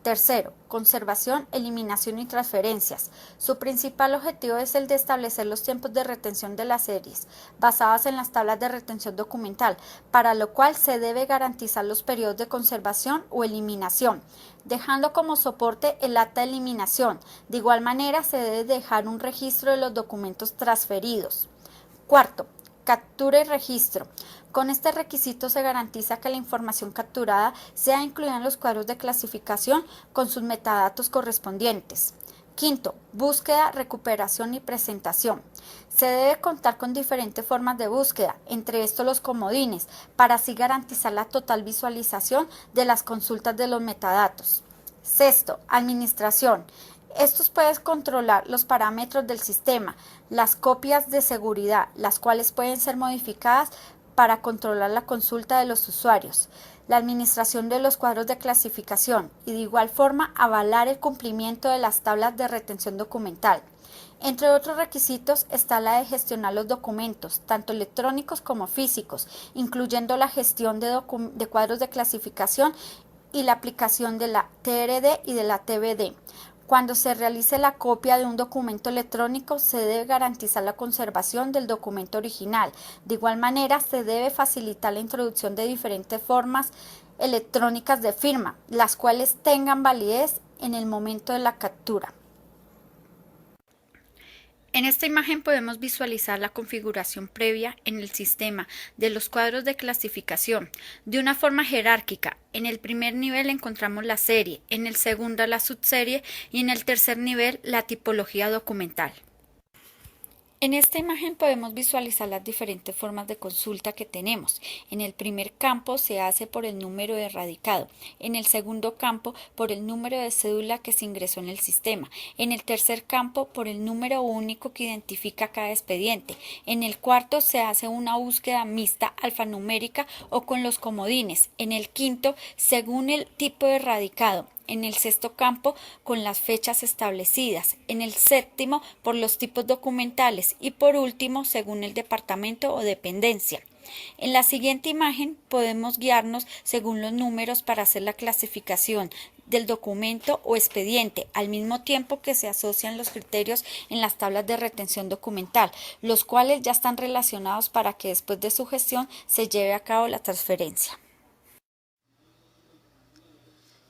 Tercero, conservación, eliminación y transferencias. Su principal objetivo es el de establecer los tiempos de retención de las series, basadas en las tablas de retención documental, para lo cual se debe garantizar los periodos de conservación o eliminación, dejando como soporte el acta de eliminación. De igual manera, se debe dejar un registro de los documentos transferidos. Cuarto, captura y registro. Con este requisito se garantiza que la información capturada sea incluida en los cuadros de clasificación con sus metadatos correspondientes. Quinto, búsqueda, recuperación y presentación. Se debe contar con diferentes formas de búsqueda, entre estos los comodines, para así garantizar la total visualización de las consultas de los metadatos. Sexto, administración. Estos pueden controlar los parámetros del sistema, las copias de seguridad, las cuales pueden ser modificadas para controlar la consulta de los usuarios, la administración de los cuadros de clasificación y de igual forma avalar el cumplimiento de las tablas de retención documental. Entre otros requisitos está la de gestionar los documentos, tanto electrónicos como físicos, incluyendo la gestión de cuadros de clasificación y la aplicación de la TRD y de la TBD. Cuando se realice la copia de un documento electrónico, se debe garantizar la conservación del documento original. De igual manera, se debe facilitar la introducción de diferentes formas electrónicas de firma, las cuales tengan validez en el momento de la captura. En esta imagen podemos visualizar la configuración previa en el sistema de los cuadros de clasificación de una forma jerárquica. En el primer nivel encontramos la serie, en el segundo la subserie y en el tercer nivel la tipología documental. En esta imagen podemos visualizar las diferentes formas de consulta que tenemos. En el primer campo se hace por el número de radicado, en el segundo campo por el número de cédula que se ingresó en el sistema, en el tercer campo por el número único que identifica cada expediente, en el cuarto se hace una búsqueda mixta alfanumérica o con los comodines, en el quinto según el tipo de radicado, en el sexto campo con las fechas establecidas, en el séptimo por los tipos documentales y por último según el departamento o dependencia. En la siguiente imagen podemos guiarnos según los números para hacer la clasificación del documento o expediente, al mismo tiempo que se asocian los criterios en las tablas de retención documental, los cuales ya están relacionados para que después de su gestión se lleve a cabo la transferencia.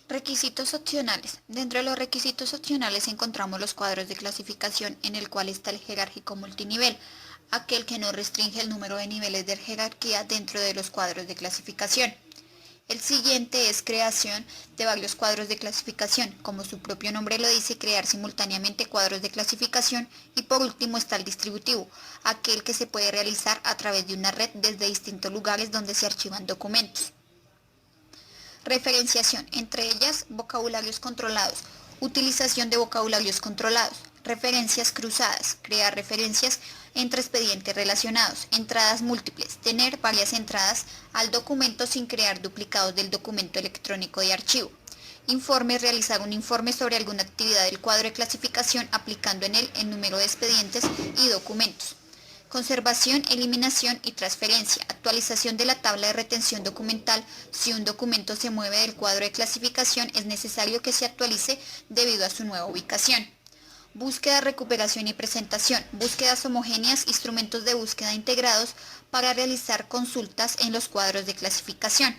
Requisitos opcionales. Dentro de los requisitos opcionales encontramos los cuadros de clasificación en el cual está el jerárquico multinivel, aquel que no restringe el número de niveles de jerarquía dentro de los cuadros de clasificación. El siguiente es creación de varios cuadros de clasificación, como su propio nombre lo dice, crear simultáneamente cuadros de clasificación, y por último está el distributivo, aquel que se puede realizar a través de una red desde distintos lugares donde se archivan documentos. Referenciación, entre ellas vocabularios controlados, utilización de vocabularios controlados, referencias cruzadas, crear referencias entre expedientes relacionados, entradas múltiples, tener varias entradas al documento sin crear duplicados del documento electrónico de archivo. Informe, realizar un informe sobre alguna actividad del cuadro de clasificación aplicando en él el número de expedientes y documentos. Conservación, eliminación y transferencia, actualización de la tabla de retención documental. Si un documento se mueve del cuadro de clasificación, es necesario que se actualice debido a su nueva ubicación. Búsqueda, recuperación y presentación, búsquedas homogéneas, instrumentos de búsqueda integrados para realizar consultas en los cuadros de clasificación.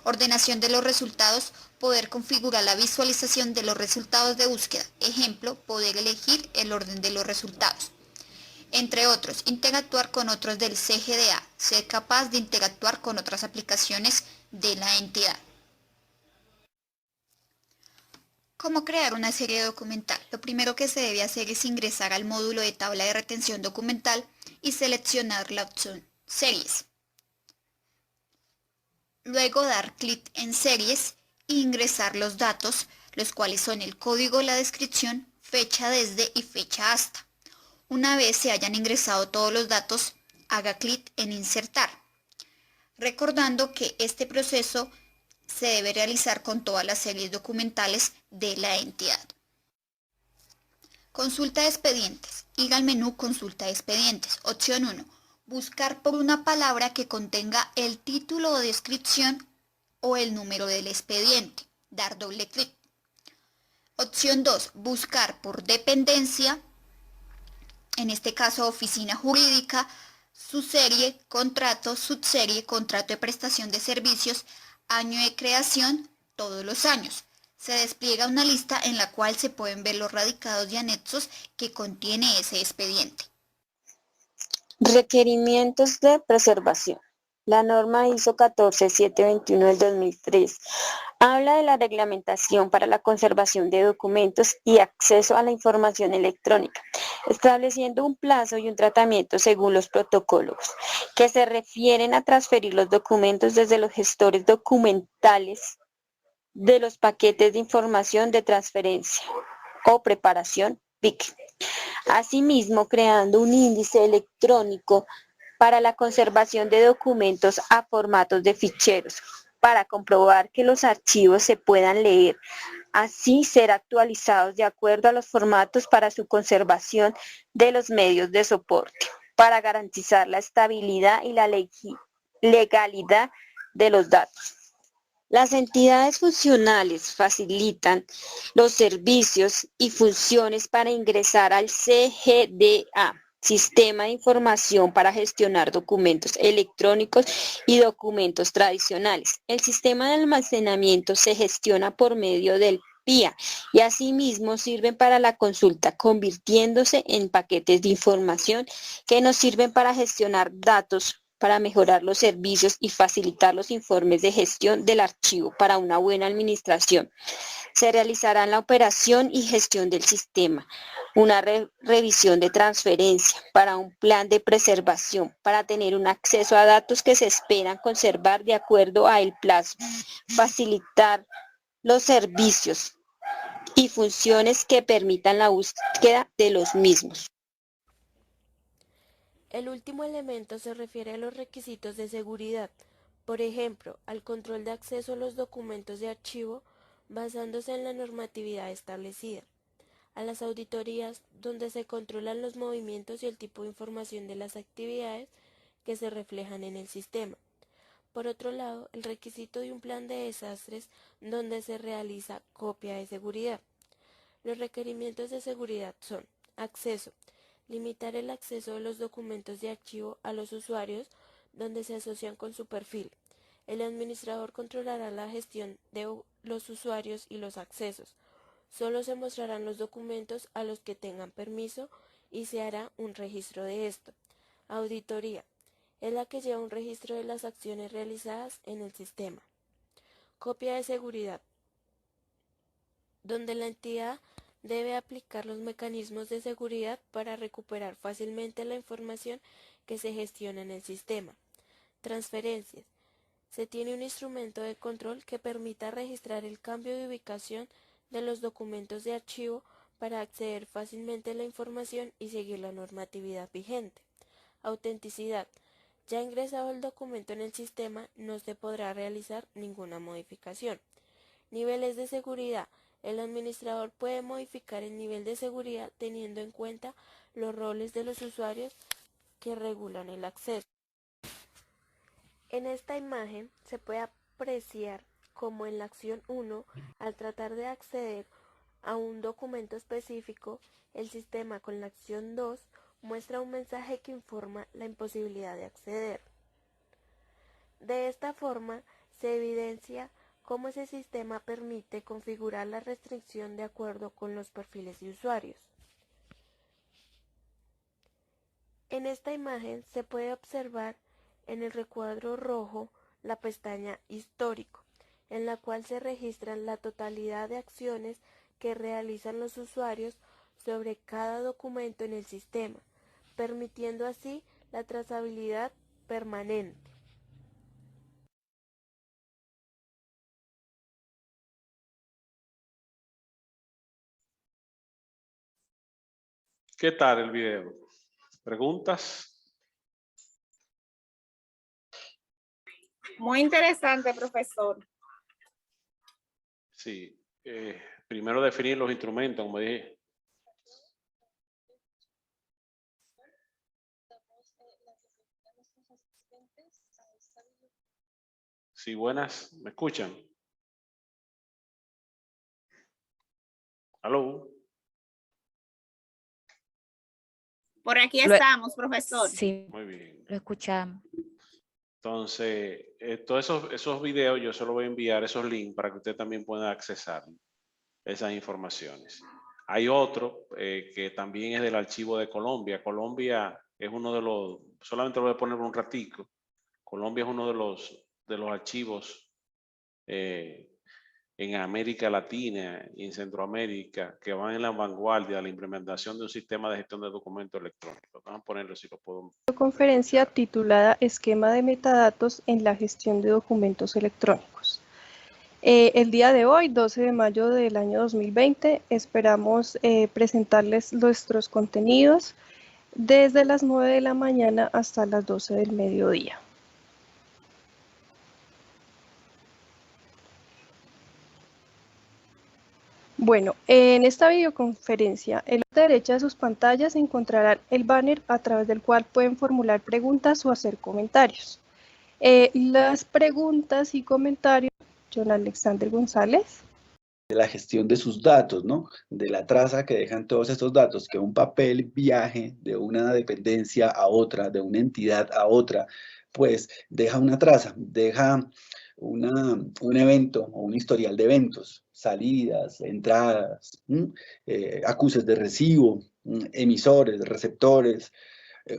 Ordenación de los resultados, poder configurar la visualización de los resultados de búsqueda. Ejemplo, poder elegir el orden de los resultados. Entre otros, interactuar con otros del CGDA, ser capaz de interactuar con otras aplicaciones de la entidad. ¿Cómo crear una serie documental? Lo primero que se debe hacer es ingresar al módulo de tabla de retención documental y seleccionar la opción Series. Luego dar clic en Series e ingresar los datos, los cuales son el código, la descripción, fecha desde y fecha hasta. Una vez se hayan ingresado todos los datos, haga clic en Insertar, recordando que este proceso se debe realizar con todas las series documentales de la entidad. Consulta de expedientes. Ir al menú Consulta de expedientes. Opción 1. Buscar por una palabra que contenga el título o descripción o el número del expediente. Dar doble clic. Opción 2. Buscar por dependencia, en este caso oficina jurídica, subserie, contrato, subserie, contrato de prestación de servicios, año de creación, todos los años. Se despliega una lista en la cual se pueden ver los radicados y anexos que contiene ese expediente. Requerimientos de preservación. La norma ISO 14721 del 2003 habla de la reglamentación para la conservación de documentos y acceso a la información electrónica, estableciendo un plazo y un tratamiento según los protocolos que se refieren a transferir los documentos desde los gestores documentales de los paquetes de información de transferencia o preparación PIC. Asimismo, creando un índice electrónico para la conservación de documentos a formatos de ficheros, para comprobar que los archivos se puedan leer, así ser actualizados de acuerdo a los formatos para su conservación de los medios de soporte, para garantizar la estabilidad y la legalidad de los datos. Las entidades funcionales facilitan los servicios y funciones para ingresar al CGDA, Sistema de Información para Gestionar Documentos Electrónicos y Documentos Tradicionales. El sistema de almacenamiento se gestiona por medio del PIA y asimismo sirven para la consulta, convirtiéndose en paquetes de información que nos sirven para gestionar datos, para mejorar los servicios y facilitar los informes de gestión del archivo para una buena administración. Se realizará la operación y gestión del sistema, una revisión de transferencia para un plan de preservación, para tener un acceso a datos que se esperan conservar de acuerdo a el plazo, facilitar los servicios y funciones que permitan la búsqueda de los mismos. El último elemento se refiere a los requisitos de seguridad, por ejemplo, al control de acceso a los documentos de archivo basándose en la normatividad establecida, a las auditorías donde se controlan los movimientos y el tipo de información de las actividades que se reflejan en el sistema. Por otro lado, el requisito de un plan de desastres donde se realiza copia de seguridad. Los requerimientos de seguridad son acceso. Limitar el acceso de los documentos de archivo a los usuarios donde se asocian con su perfil. El administrador controlará la gestión de los usuarios y los accesos. Solo se mostrarán los documentos a los que tengan permiso y se hará un registro de esto. Auditoría. Es la que lleva un registro de las acciones realizadas en el sistema. Copia de seguridad. Donde la entidad debe aplicar los mecanismos de seguridad para recuperar fácilmente la información que se gestiona en el sistema. Transferencias. Se tiene un instrumento de control que permita registrar el cambio de ubicación de los documentos de archivo para acceder fácilmente a la información y seguir la normatividad vigente. Autenticidad. Ya ingresado el documento en el sistema, no se podrá realizar ninguna modificación. Niveles de seguridad. El administrador puede modificar el nivel de seguridad teniendo en cuenta los roles de los usuarios que regulan el acceso. En esta imagen se puede apreciar cómo en la acción 1, al tratar de acceder a un documento específico, el sistema con la acción 2 muestra un mensaje que informa la imposibilidad de acceder. De esta forma se evidencia cómo ese sistema permite configurar la restricción de acuerdo con los perfiles de usuarios. En esta imagen se puede observar en el recuadro rojo la pestaña Histórico, en la cual se registran la totalidad de acciones que realizan los usuarios sobre cada documento en el sistema, permitiendo así la trazabilidad permanente. ¿Qué tal el video? ¿Preguntas? Muy interesante, profesor. Sí. Primero definir los instrumentos, como dije. Sí, buenas. ¿Me escuchan? ¿Aló? Por aquí estamos, profesor. Sí, muy bien. Lo escuchamos. Entonces, todos esos videos yo se los voy a enviar, esos links, para que usted también pueda accesar esas informaciones. Hay otro que también es del archivo de Colombia. Colombia es uno de los, solamente lo voy a poner un ratico, Colombia es uno de los archivos en América Latina y en Centroamérica que van en la vanguardia de la implementación de un sistema de gestión de documentos electrónicos. Vamos a ponerlo si lo puedo. Conferencia titulada Esquema de metadatos en la gestión de documentos electrónicos. El día de hoy, 12 de mayo del año 2020, esperamos presentarles nuestros contenidos desde las 9 de la mañana hasta las 12 del mediodía. Bueno, en esta videoconferencia, en la derecha de sus pantallas encontrarán el banner a través del cual pueden formular preguntas o hacer comentarios. Las preguntas y comentarios, John Alexander González. De la gestión de sus datos, ¿no? De la traza que dejan todos estos datos, que un papel viaje de una dependencia a otra, de una entidad a otra, pues deja una traza, deja un evento o un historial de eventos, salidas, entradas, acuses de recibo, emisores, receptores,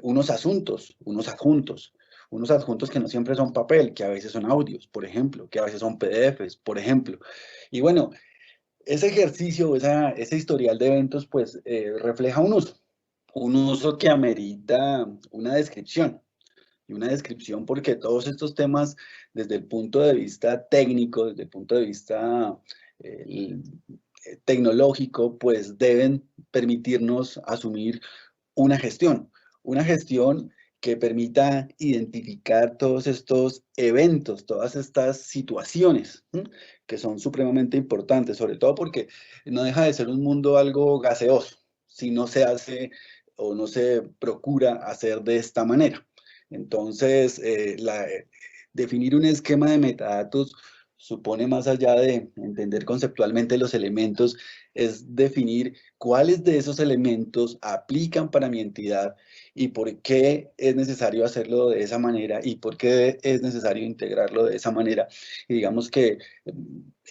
unos asuntos, unos adjuntos que no siempre son papel, que a veces son audios, por ejemplo, que a veces son PDFs, por ejemplo. Y bueno, ese ejercicio, ese historial de eventos, pues refleja un uso que amerita una descripción. Y una descripción porque todos estos temas, desde el punto de vista técnico, desde el punto de vista tecnológico, pues deben permitirnos asumir una gestión que permita identificar todos estos eventos, todas estas situaciones que son supremamente importantes, sobre todo porque no deja de ser un mundo algo gaseoso si no se hace o no se procura hacer de esta manera. Entonces, definir un esquema de metadatos supone, más allá de entender conceptualmente los elementos, es definir cuáles de esos elementos aplican para mi entidad y por qué es necesario hacerlo de esa manera y por qué es necesario integrarlo de esa manera. Y digamos que,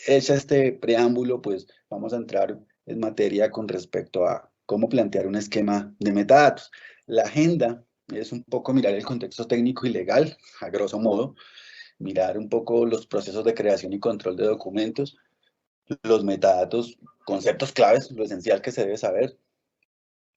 hecha este preámbulo, pues vamos a entrar en materia con respecto a cómo plantear un esquema de metadatos. La agenda es un poco mirar el contexto técnico y legal, a grosso modo, mirar un poco los procesos de creación y control de documentos, los metadatos, conceptos claves, lo esencial que se debe saber.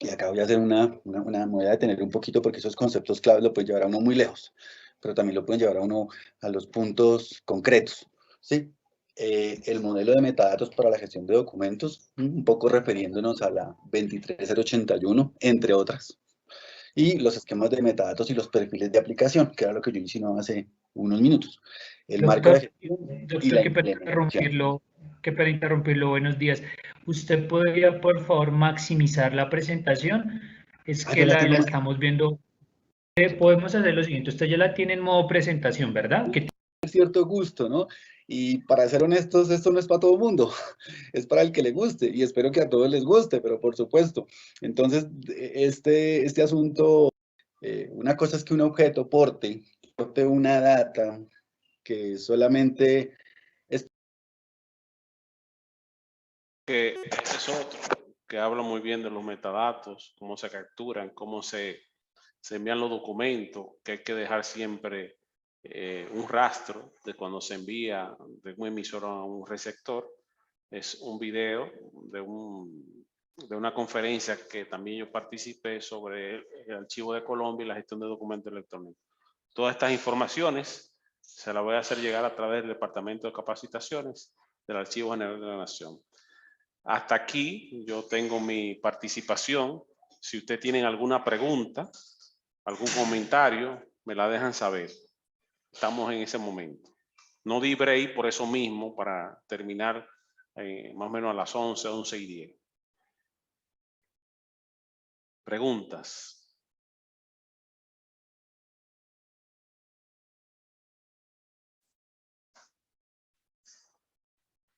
Y acá voy a hacer me voy a detener un poquito porque esos conceptos claves lo pueden llevar a uno muy lejos, pero también lo pueden llevar a uno a los puntos concretos, ¿sí? El modelo de metadatos para la gestión de documentos, un poco refiriéndonos a la 23081, entre otras. Y los esquemas de metadatos y los perfiles de aplicación, que era lo que yo insinuaba hace unos minutos. El marco de gestión y la implementación. Que para interrumpirlo, buenos días. ¿Usted podría, por favor, maximizar la presentación? Es que la estamos viendo. Podemos hacer lo siguiente, usted ya la tiene en modo presentación, ¿verdad? Que cierto gusto, ¿no? Y para ser honestos, esto no es para todo el mundo, es para el que le guste y espero que a todos les guste, pero por supuesto. Entonces, este asunto, una cosa es que un objeto porte una data que solamente es... Que ese es otro, que habla muy bien de los metadatos, cómo se capturan, cómo se envían los documentos, que hay que dejar siempre un rastro de cuando se envía de un emisor a un receptor. Es un video de una conferencia que también yo participé sobre el Archivo de Colombia y la gestión de documentos electrónicos. Todas estas informaciones se las voy a hacer llegar a través del Departamento de Capacitaciones del Archivo General de la Nación. Hasta aquí yo tengo mi participación. Si ustedes tienen alguna pregunta, algún comentario, me la dejan saber. Estamos en ese momento. No di break por eso mismo para terminar más o menos a las 11, 11:10. Preguntas.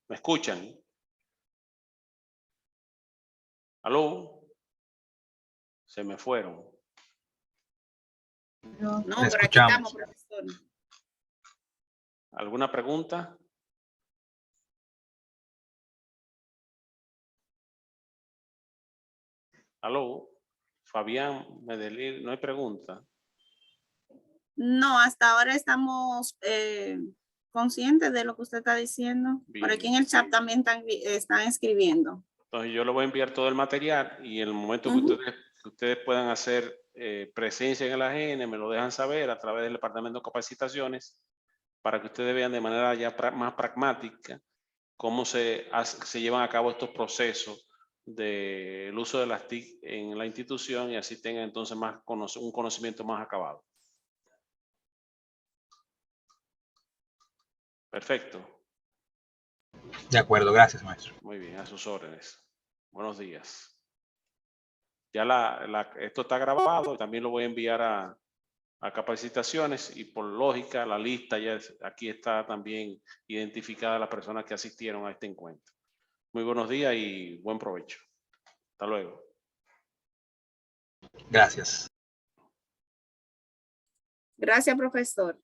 ¿Me escuchan? ¿Aló? Se me fueron. No, pero aquí estamos, profesor. ¿Alguna pregunta? ¿Aló? Fabián Medellín, no hay pregunta. No, hasta ahora estamos conscientes de lo que usted está diciendo. Por aquí en el chat también están escribiendo. Entonces yo le voy a enviar todo el material y en el momento que ustedes puedan hacer presencia en el AGN, me lo dejan saber a través del Departamento de Capacitaciones para que ustedes vean de manera ya más pragmática cómo se llevan a cabo estos procesos del uso de las TIC en la institución y así tengan entonces un conocimiento más acabado. Perfecto. De acuerdo, gracias, maestro. Muy bien, a sus órdenes. Buenos días. Ya esto está grabado, también lo voy a enviar a capacitaciones y por lógica la lista ya aquí está también identificada las personas que asistieron a este encuentro. Muy buenos días y buen provecho. Hasta luego. Gracias. Gracias, profesor.